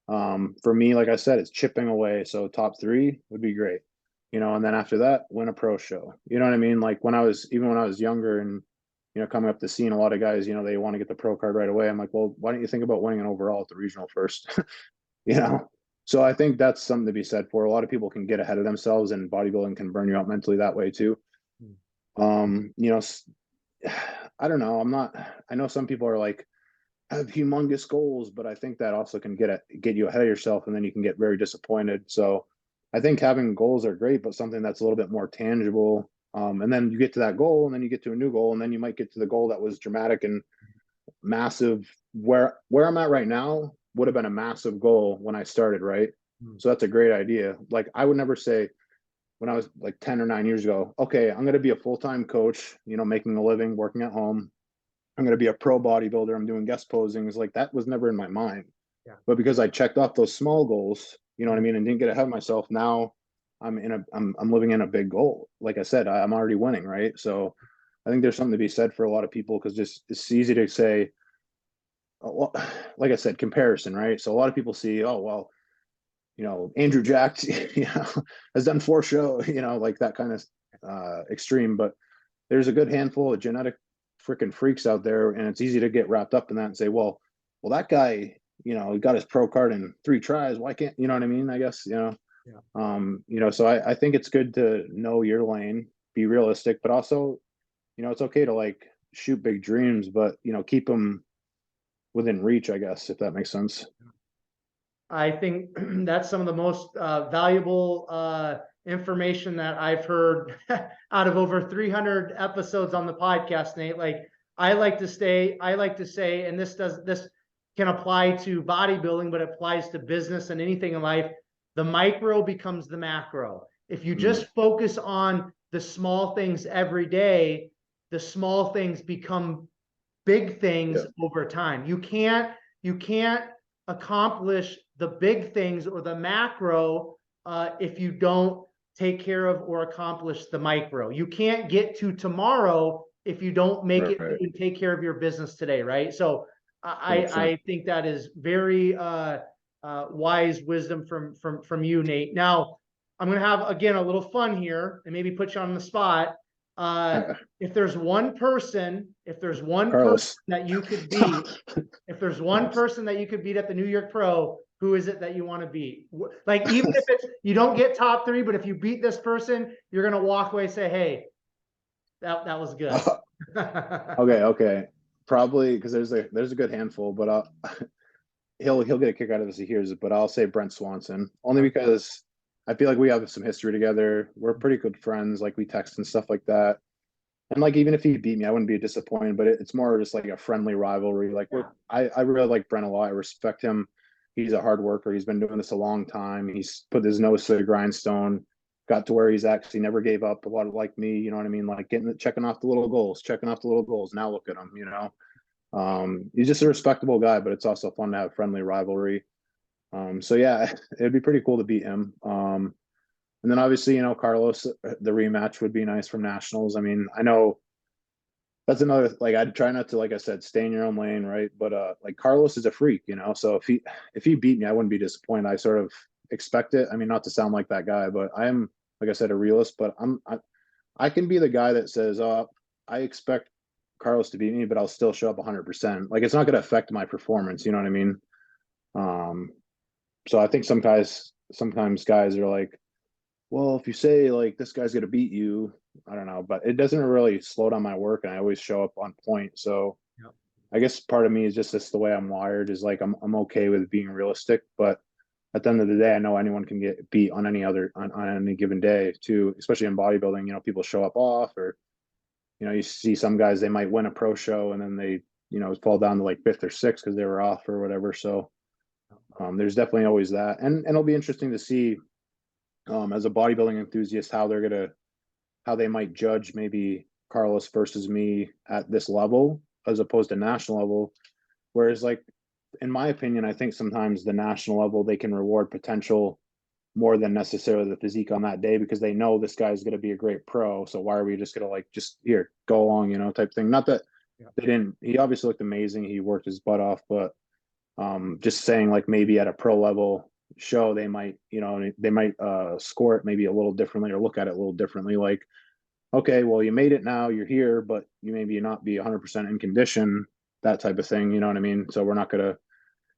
for me, like I said, it's chipping away. So top three would be great, you know, and then after that, win a pro show. You know what I mean? Like when I was younger and, you know, coming up the scene, a lot of guys, you know, they want to get the pro card right away. I'm like, well, why don't you think about winning an overall at the regional first? You know? So I think that's something to be said for. A lot of people can get ahead of themselves, and bodybuilding can burn you out mentally that way too. You know, I don't know. I know some people are like, I have humongous goals, but I think that also can get you ahead of yourself, and then you can get very disappointed. So I think having goals are great, but something that's a little bit more tangible. And then you get to that goal, and then you get to a new goal, and then you might get to the goal that was dramatic and massive. Where I'm at right now would have been a massive goal when I started, right? So that's a great idea. Like I would never say, when I was like 10 or 9 years ago, okay, I'm going to be a full-time coach, you know, making a living, working at home. I'm going to be a pro bodybuilder. I'm doing guest posings. Like that was never in my mind. Yeah. But because I checked off those small goals, you know what I mean, and didn't get ahead of myself, now I'm living in a big goal. Like I said, I'm already winning, right? So I think there's something to be said for a lot of people, because just it's easy to say, well, like I said, comparison, right? So a lot of people see, oh well, you know, Andrew Jack, you know, has done 4 shows, you know, like that kind of extreme. But there's a good handful of genetic freaking freaks out there, and it's easy to get wrapped up in that and say, well, that guy, you know, he got his pro card in 3 tries. Why can't, you know what I mean? I guess, you know, Yeah. you know, so I think it's good to know your lane, be realistic, but also, you know, it's okay to like shoot big dreams, but, you know, keep them within reach, I guess, if that makes sense. I think that's some of the most valuable information that I've heard out of over 300 episodes on the podcast, Nate. Like I like to say, and this can apply to bodybuilding, but it applies to business and anything in life. The micro becomes the macro. If you just focus on the small things every day, the small things become big things over time. You can't accomplish the big things or the macro if you don't take care of or accomplish the micro. You can't get to tomorrow if you don't make it and take care of your business today, right? So I think that is very wise wisdom from you, Nate. Now, I'm going to have, again, a little fun here and maybe put you on the spot. If there's one person Carlos. that you could beat, if there's one person that you could beat at the New York Pro, who is it that you want to beat? Like, even if it's, you don't get top 3, but if you beat this person, you're going to walk away and say, hey, that was good. Okay. Probably because there's a good handful, but he'll get a kick out of this if he hears it. But I'll say Brent Swanson, only because I feel like we have some history together. We're pretty good friends, like we text and stuff like that. And like even if he beat me, I wouldn't be disappointed. But it's more just like a friendly rivalry. Like I really like Brent a lot. I respect him. He's a hard worker. He's been doing this a long time. He's put his nose to the grindstone, got to where he's actually never gave up. A lot of like me, you know what I mean? Like checking off the little goals. Now look at him, you know. He's just a respectable guy, but it's also fun to have friendly rivalry. So yeah, it'd be pretty cool to beat him. And then obviously, you know, Carlos, the rematch would be nice from nationals. I mean, I know that's another, like, I'd try not to, like I said, stay in your own lane, right? But like Carlos is a freak, you know. So if he beat me, I wouldn't be disappointed. I sort of expect it. I mean, not to sound like that guy, but I am, like I said, a realist. But I can be the guy that says, oh, I expect Carlos to beat me, but I'll still show up 100%. Like, it's not going to affect my performance. You know what I mean? So I think sometimes guys are like, well, if you say like this guy's going to beat you, I don't know, but it doesn't really slow down my work, and I always show up on point. So Yep. I guess part of me is just the way I'm wired is like I'm okay with being realistic, but at the end of the day, I know anyone can get beat on on any given day too, especially in bodybuilding. You know, people show up off, or you know, you see some guys, they might win a pro show and then they, you know, fall down to like 5th or 6th because they were off or whatever. So there's definitely always that, and it'll be interesting to see as a bodybuilding enthusiast how they might judge maybe Carlos versus me at this level as opposed to national level. Whereas, like, in my opinion, I think sometimes the national level, they can reward potential more than necessarily the physique on that day because they know this guy's going to be a great pro. So why are we just going to like, just here, go along, you know, type thing. Not that he obviously looked amazing. He worked his butt off, but just saying like maybe at a pro level show, they might, you know, they might score it maybe a little differently or look at it a little differently. Like, okay, well, you made it now, you're here, but you maybe not be 100% in condition, that type of thing. You know what I mean? So we're not going to,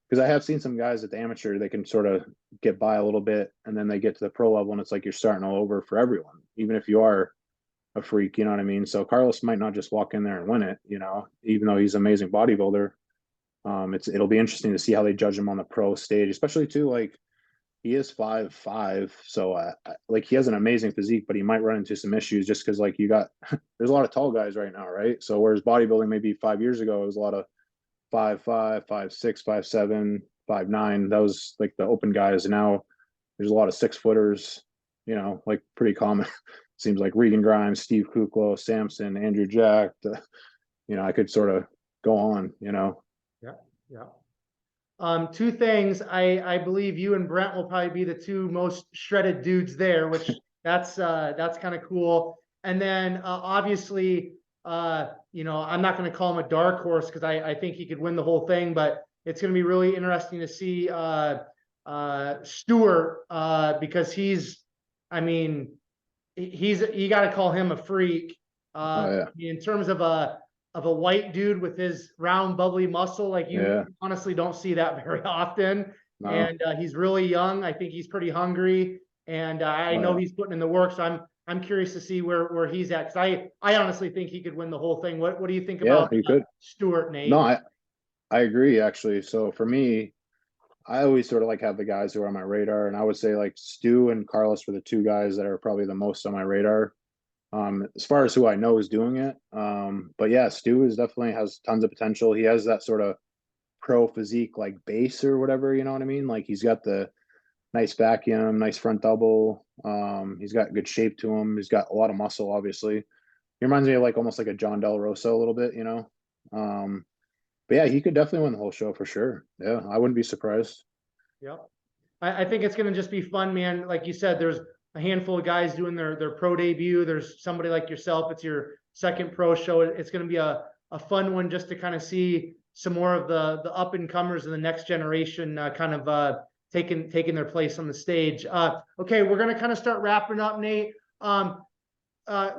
because I have seen some guys at the amateur, they can sort of get by a little bit and then they get to the pro level and it's like you're starting all over for everyone, even if you are a freak, you know what I mean? So Carlos might not just walk in there and win it, you know, even though he's an amazing bodybuilder. It'll be interesting to see how they judge him on the pro stage, especially too, like he is 5'5", so like he has an amazing physique, but he might run into some issues just because like there's a lot of tall guys right now, right? So whereas bodybuilding maybe 5 years ago, it was a lot of 5'5", 5'6", 5'7", 5'9". That was like the open guys. Now there's a lot of 6-footers, you know, like pretty common. Seems like Regan Grimes, Steve Kuklo, Samson, Andrew Jack. You know, I could sort of go on, you know. Yeah. 2 things. I believe you and Brent will probably be the 2 most shredded dudes there, which that's kind of cool. And then obviously, you know, I'm not going to call him a dark horse because I think he could win the whole thing, but it's going to be really interesting to see Stewart because I mean, you got to call him a freak. In terms of a white dude with his round, bubbly muscle, like you honestly don't see that very often. No. And he's really young. I think he's pretty hungry, and I know he's putting in the work. So I'm curious to see where he's at because I honestly think he could win the whole thing. What do you think about Stewart, Nate? No, I agree actually. So for me, I always sort of like have the guys who are on my radar, and I would say like Stu and Carlos were the 2 guys that are probably the most on my radar. As far as who I know is doing it. But yeah, Stu definitely has tons of potential. He has that sort of pro physique, like base or whatever, you know what I mean? Like he's got the nice vacuum, nice front double. He's got good shape to him. He's got a lot of muscle, obviously. He reminds me of like almost like a John Del Rosa a little bit, you know? But yeah, he could definitely win the whole show for sure. Yeah, I wouldn't be surprised. Yep. I think it's going to just be fun, man. Like you said, there's a handful of guys doing their pro debut. There's somebody like yourself. It's your 2nd pro show. It's going to be a fun one just to kind of see some more of the up and comers and the next generation kind of taking their place on the stage. Okay, we're going to kind of start wrapping up, Nate.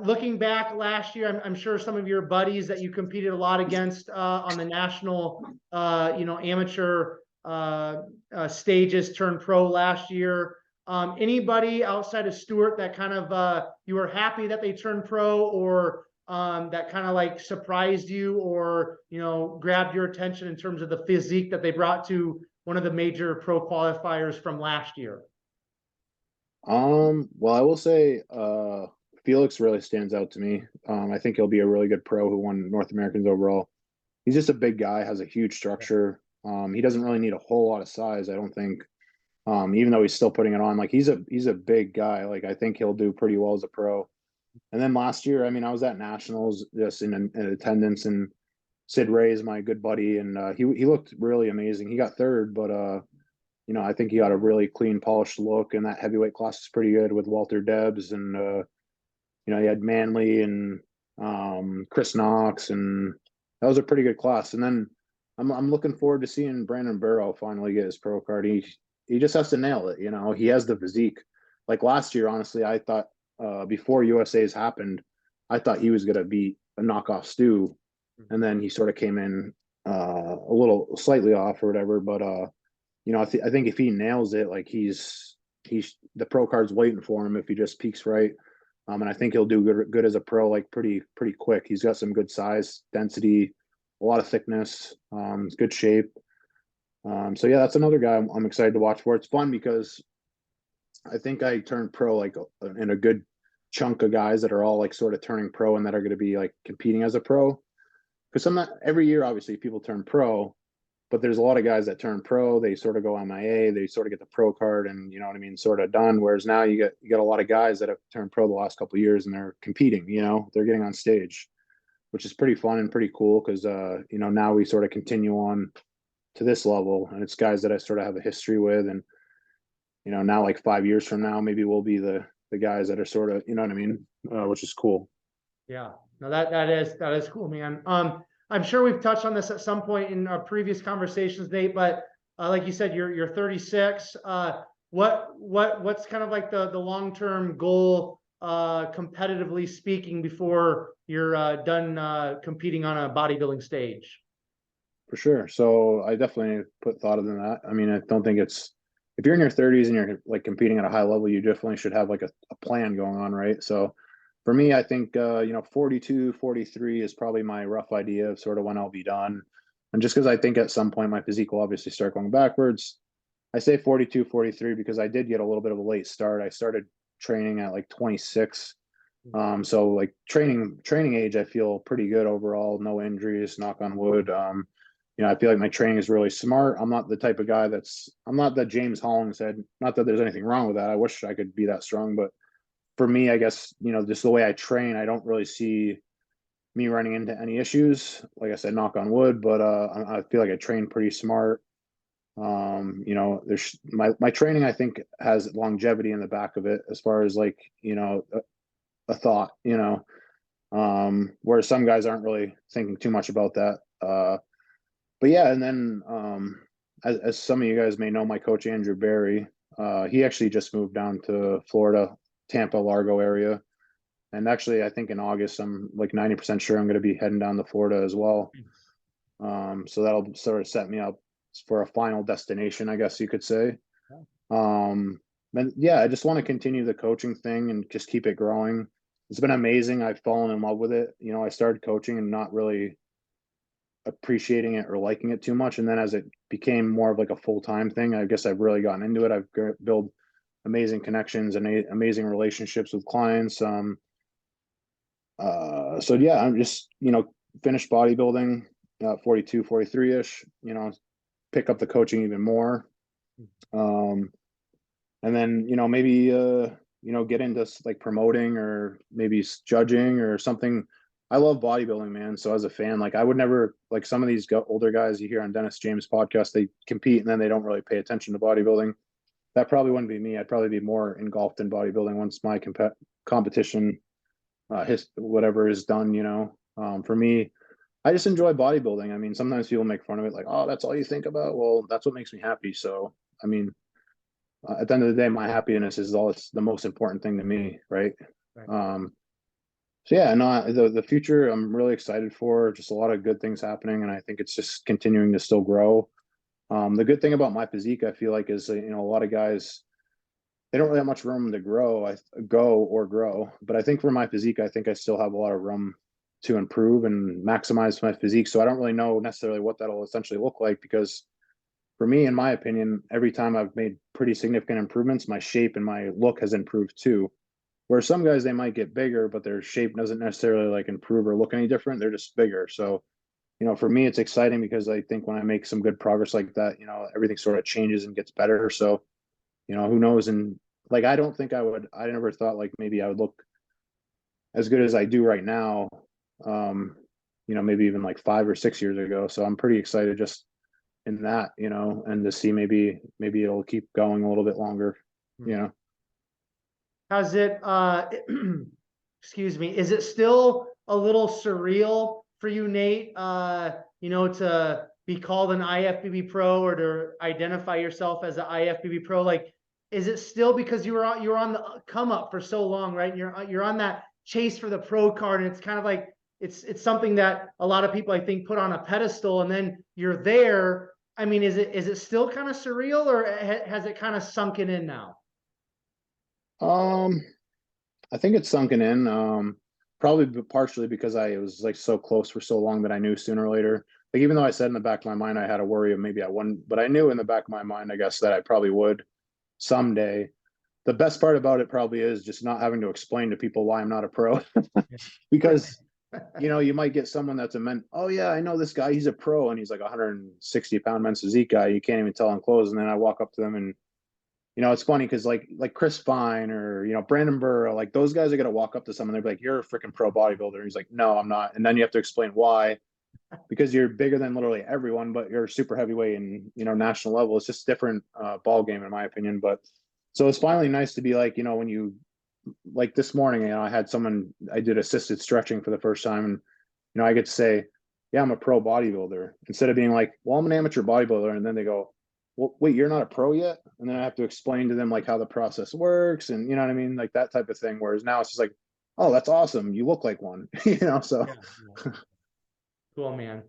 Looking back last year, I'm sure some of your buddies that you competed a lot against on the national, amateur stages turned pro last year. Anybody outside of Stuart that kind of you were happy that they turned pro, or that kind of like surprised you, or grabbed your attention in terms of the physique that they brought to one of the major pro qualifiers from last year? Well, I will say Felix really stands out to me. I think he'll be a really good pro who won North Americans overall. He's just a big guy, has a huge structure. He doesn't really need a whole lot of size, I don't think. Even though he's still putting it on, like he's a big guy. Like I think he'll do pretty well as a pro. And then last year, I mean, I was at nationals just in attendance, and Sid Ray is my good buddy, and he looked really amazing. He got third, but I think he got a really clean, polished look, and that heavyweight class is pretty good with Walter Debs, and he had Manley and Chris Knox, and that was a pretty good class. And then I'm looking forward to seeing Brandon Barrow finally get his pro card. He just has to nail it. He has the physique. Like last year, honestly, I thought before USA's happened, I thought he was gonna beat a knockoff Stu, and then he sort of came in a little slightly off or whatever. But I think if he nails it, like he's the pro card's waiting for him if he just peaks right. And I think he'll do good as a pro, like pretty quick. He's got some good size, density, a lot of thickness, good shape. So yeah, that's another guy I'm excited to watch for. It's fun because I think I turned pro like in a good chunk of guys that are all like sort of turning pro and that are going to be like competing as a pro. Because every year, obviously, people turn pro, but there's a lot of guys that turn pro. They sort of go MIA. They sort of get the pro card, and you know what I mean, sort of done. Whereas now you get a lot of guys that have turned pro the last couple of years and they're competing. They're getting on stage, which is pretty fun and pretty cool because now we sort of continue on to this level, and it's guys that I sort of have a history with, and now like 5 years from now, maybe we'll be the guys that are sort of, you know what I mean, which is cool. Yeah, no, that is cool, man. I'm sure we've touched on this at some point in our previous conversations, Nate, but like you said, you're 36. What's kind of like the long-term goal, competitively speaking, before you're done competing on a bodybuilding stage? For sure. So I definitely put thought into that. I mean, I don't think if you're in your 30s and you're like competing at a high level, you definitely should have like a plan going on, right? So for me, I think 42, 43 is probably my rough idea of sort of when I'll be done. And just because I think at some point my physique will obviously start going backwards, I say 42, 43 because I did get a little bit of a late start. I started training at like 26. So like training age, I feel pretty good overall. No injuries, knock on wood. I feel like my training is really smart. I'm not the type of guy I'm not that James Holland said, not that there's anything wrong with that. I wish I could be that strong, but for me, I guess, just the way I train, I don't really see me running into any issues. Like I said, knock on wood, but I feel like I train pretty smart. There's my training, I think, has longevity in the back of it as far as like, a thought, whereas some guys aren't really thinking too much about that. But yeah, and then as some of you guys may know, my coach Andrew Barry, he actually just moved down to Florida, Tampa, Largo area, and actually I think in August I'm like 90% sure I'm going to be heading down to Florida as well. So that'll sort of set me up for a final destination, I guess you could say. And yeah, I just want to continue the coaching thing and just keep it growing. It's been amazing. I've fallen in love with it. I started coaching and not really appreciating it or liking it too much, and then as it became more of like a full-time thing, I guess I've really gotten into it. I've built amazing connections and amazing relationships with clients. So yeah, I'm just finished bodybuilding 42, 43ish, pick up the coaching even more, and then maybe get into like promoting or maybe judging or something. I love bodybuilding, man. So as a fan, like I would never, like some of these older guys you hear on Dennis James' podcast, they compete and then they don't really pay attention to bodybuilding. That probably wouldn't be me. I'd probably be more engulfed in bodybuilding once my competition, whatever is done. For me, I just enjoy bodybuilding. I mean, sometimes people make fun of it, like, oh, that's all you think about. Well, that's what makes me happy. So, I mean, at the end of the day, my happiness is all it's the most important thing to me, right? Right. So yeah, no, the future I'm really excited for. Just a lot of good things happening, and I think it's just continuing to still grow. The good thing about my physique, I feel like, is a lot of guys they don't really have much room to grow. But I think for my physique, I think I still have a lot of room to improve and maximize my physique. So I don't really know necessarily what that'll essentially look like because for me, in my opinion, every time I've made pretty significant improvements, my shape and my look has improved too. Where some guys they might get bigger, but their shape doesn't necessarily like improve or look any different. They're just bigger. So, for me, it's exciting because I think when I make some good progress like that, everything sort of changes and gets better. So, who knows? And like, I don't think I never thought like maybe I would look as good as I do right now. Um, maybe even like 5 or 6 years ago. So I'm pretty excited just in that, and to see maybe it'll keep going a little bit longer, you know. How's it, excuse me, is it still a little surreal for you, Nate, to be called an IFBB Pro or to identify yourself as an IFBB Pro? Like, is it still because you're on the come up for so long, right? You're on that chase for the pro card, and it's kind of like it's something that a lot of people I think put on a pedestal, and then you're there. I mean, is it still kind of surreal, or has it kind of sunken in now? Um, I think it's sunken in. Probably partially because I was like so close for so long that I knew sooner or later. Like even though I said in the back of my mind I had a worry of maybe I wouldn't, but I knew in the back of my mind, I guess, that I probably would someday. The best part about it probably is just not having to explain to people why I'm not a pro. Because you might get someone that's a men. Oh yeah, I know this guy. He's a pro, and he's like 160-pound men's physique guy. You can't even tell in clothes. And then I walk up to them, and it's funny because like Chris Fine or Brandon Burr, like those guys are gonna walk up to someone. They're like, "You're a freaking pro bodybuilder." And he's like, "No, I'm not." And then you have to explain why, because you're bigger than literally everyone, but you're super heavyweight and national level. It's just different ball game in my opinion. But so it's finally nice to be like when you like this morning, I did assisted stretching for the first time, and I get to say, yeah, I'm a pro bodybuilder, instead of being like, well, I'm an amateur bodybuilder, and then they go, well, wait, you're not a pro yet, and then I have to explain to them like how the process works, and you know what I mean, like that type of thing. Whereas now it's just like, oh, that's awesome, you look like one, So Yeah, yeah. Cool, man.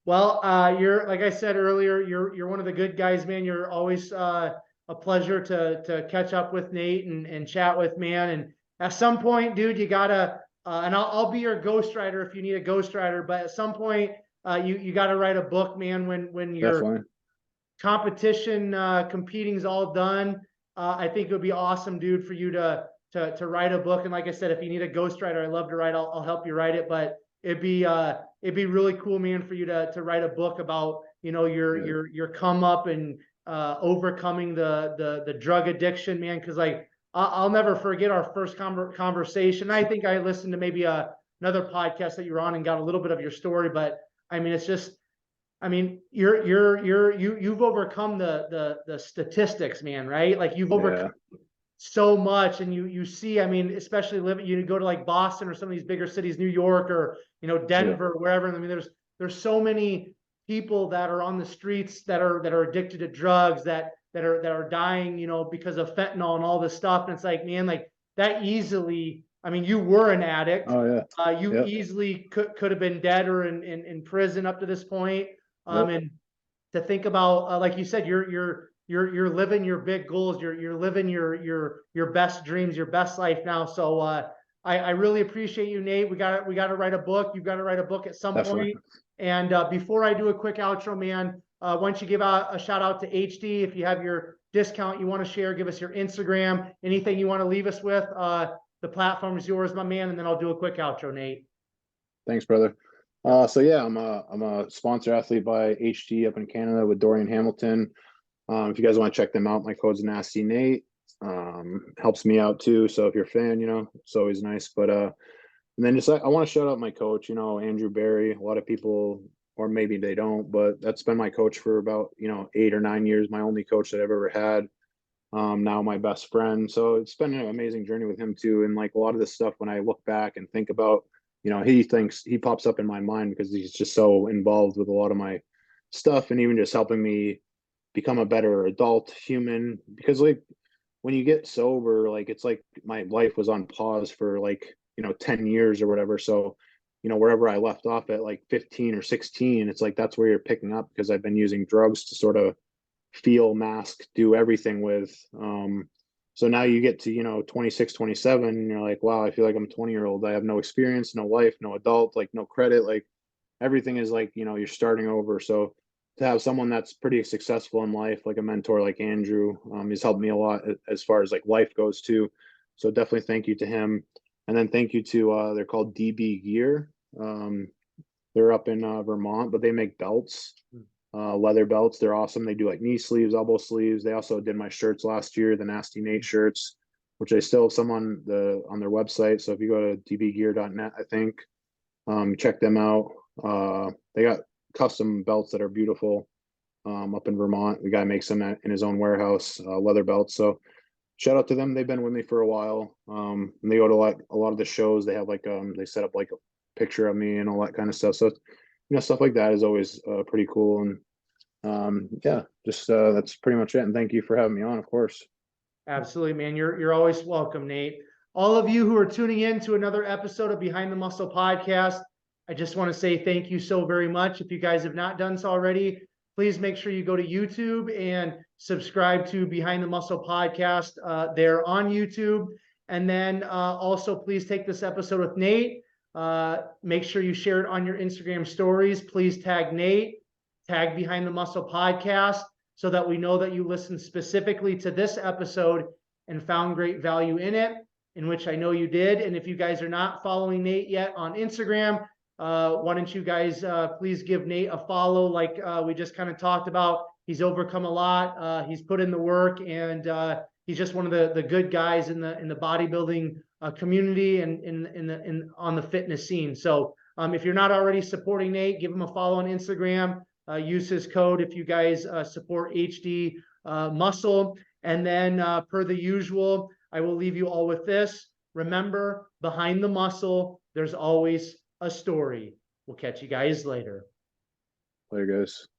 Well, you're like I said earlier, you're one of the good guys, man. You're always a pleasure to catch up with, Nate, and chat with, man. And at some point, dude, you gotta and I'll be your ghostwriter if you need a ghostwriter. But at some point, you gotta write a book, man. When your definitely, competition competing is all done, I think it would be awesome, dude, for you to write a book. And like I said, if you need a ghostwriter, I love to write. I'll help you write it. But it'd be really cool, man, for you to write a book about yeah. your come up and overcoming the drug addiction, man. Because like I'll never forget our first conversation. I think I listened to maybe another podcast that you were on and got a little bit of your story, but I mean, it's just, I mean, you've overcome the statistics, man, right? Like you've overcome Yeah, so much, and you see, I mean, especially living, you go to like Boston or some of these bigger cities, New York or yeah, Denver, wherever. I mean, there's so many people that are on the streets that are addicted to drugs that are dying, because of fentanyl and all this stuff. And it's like, man, like that easily. I mean, you were an addict. oh yeah, You yep, easily could have been dead or in prison up to this point. yep, And to think about, like you said, you're living your big goals. You're living your best dreams, your best life now. So I really appreciate you, Nate. We got to write a book. You've got to write a book at some definitely. point. And before I do a quick outro, man, why don't you give out a shout out to HD if you have your discount you want to share? Give us your Instagram, anything you want to leave us with. The platform is yours, my man. And then I'll do a quick outro, Nate. Thanks, brother. Yep. So yeah, I'm a sponsor athlete by HD up in Canada with Dorian Hamilton. If you guys want to check them out, my code's Nasty Nate. Helps me out too. So if you're a fan, it's always nice. But and then just I want to shout out my coach, Andrew Barry. A lot of people, or maybe they don't, but that's been my coach for about 8 or 9 years. My only coach that I've ever had. Now my best friend. So it's been an amazing journey with him too. And like a lot of this stuff, when I look back and think about you know, he thinks he pops up in my mind because he's just so involved with a lot of my stuff, and even just helping me become a better adult human. Because like when you get sober, like it's like my life was on pause for like, you know, 10 years or whatever. So, you know, wherever I left off at like 15 or 16, it's like that's where you're picking up, because I've been using drugs to sort of feel, mask, do everything with. So now you get to, you know, 26, 27, and you're like, wow, I feel like I'm a 20-year-old. I have no experience, no life, no adult, like no credit, like everything is like, you know, you're starting over. So to have someone that's pretty successful in life, like a mentor like Andrew, he's helped me a lot as far as like life goes too. So definitely thank you to him. And then thank you to they're called DB Gear. They're up in Vermont, but they make belts, leather belts. They're awesome. They do like knee sleeves, elbow sleeves. They also did my shirts last year, the Nasty Nate shirts, which they still have some on their website. So if you go to dbgear.net, I think, check them out. They got custom belts that are beautiful up in Vermont. The guy makes them in his own warehouse, leather belts. So shout out to them. They've been with me for a while. And they go to like a lot of the shows. They have like they set up like a picture of me and all that kind of stuff. So you know, stuff like that is always pretty cool. And yeah, just that's pretty much it. And thank you for having me on, of course. Absolutely, man. You're always welcome, Nate. All of you who are tuning in to another episode of Behind the Muscle podcast, I just want to say thank you so very much. If you guys have not done so already, please make sure you go to YouTube and subscribe to Behind the Muscle podcast there on YouTube. And then also please take this episode with Nate. Make sure you share it on your Instagram stories. Please tag Nate, tag Behind the Muscle podcast, so that we know that you listened specifically to this episode and found great value in it, in which I know you did. And if you guys are not following Nate yet on Instagram, why don't you guys please give Nate a follow, like we just kind of talked about. He's overcome a lot. He's put in the work, and he's just one of the good guys in the bodybuilding community and on the fitness scene. So if you're not already supporting Nate, give him a follow on Instagram. Use his code if you guys support HD Muscle. And then per the usual, I will leave you all with this. Remember, behind the muscle, there's always a story. We'll catch you guys later. There goes.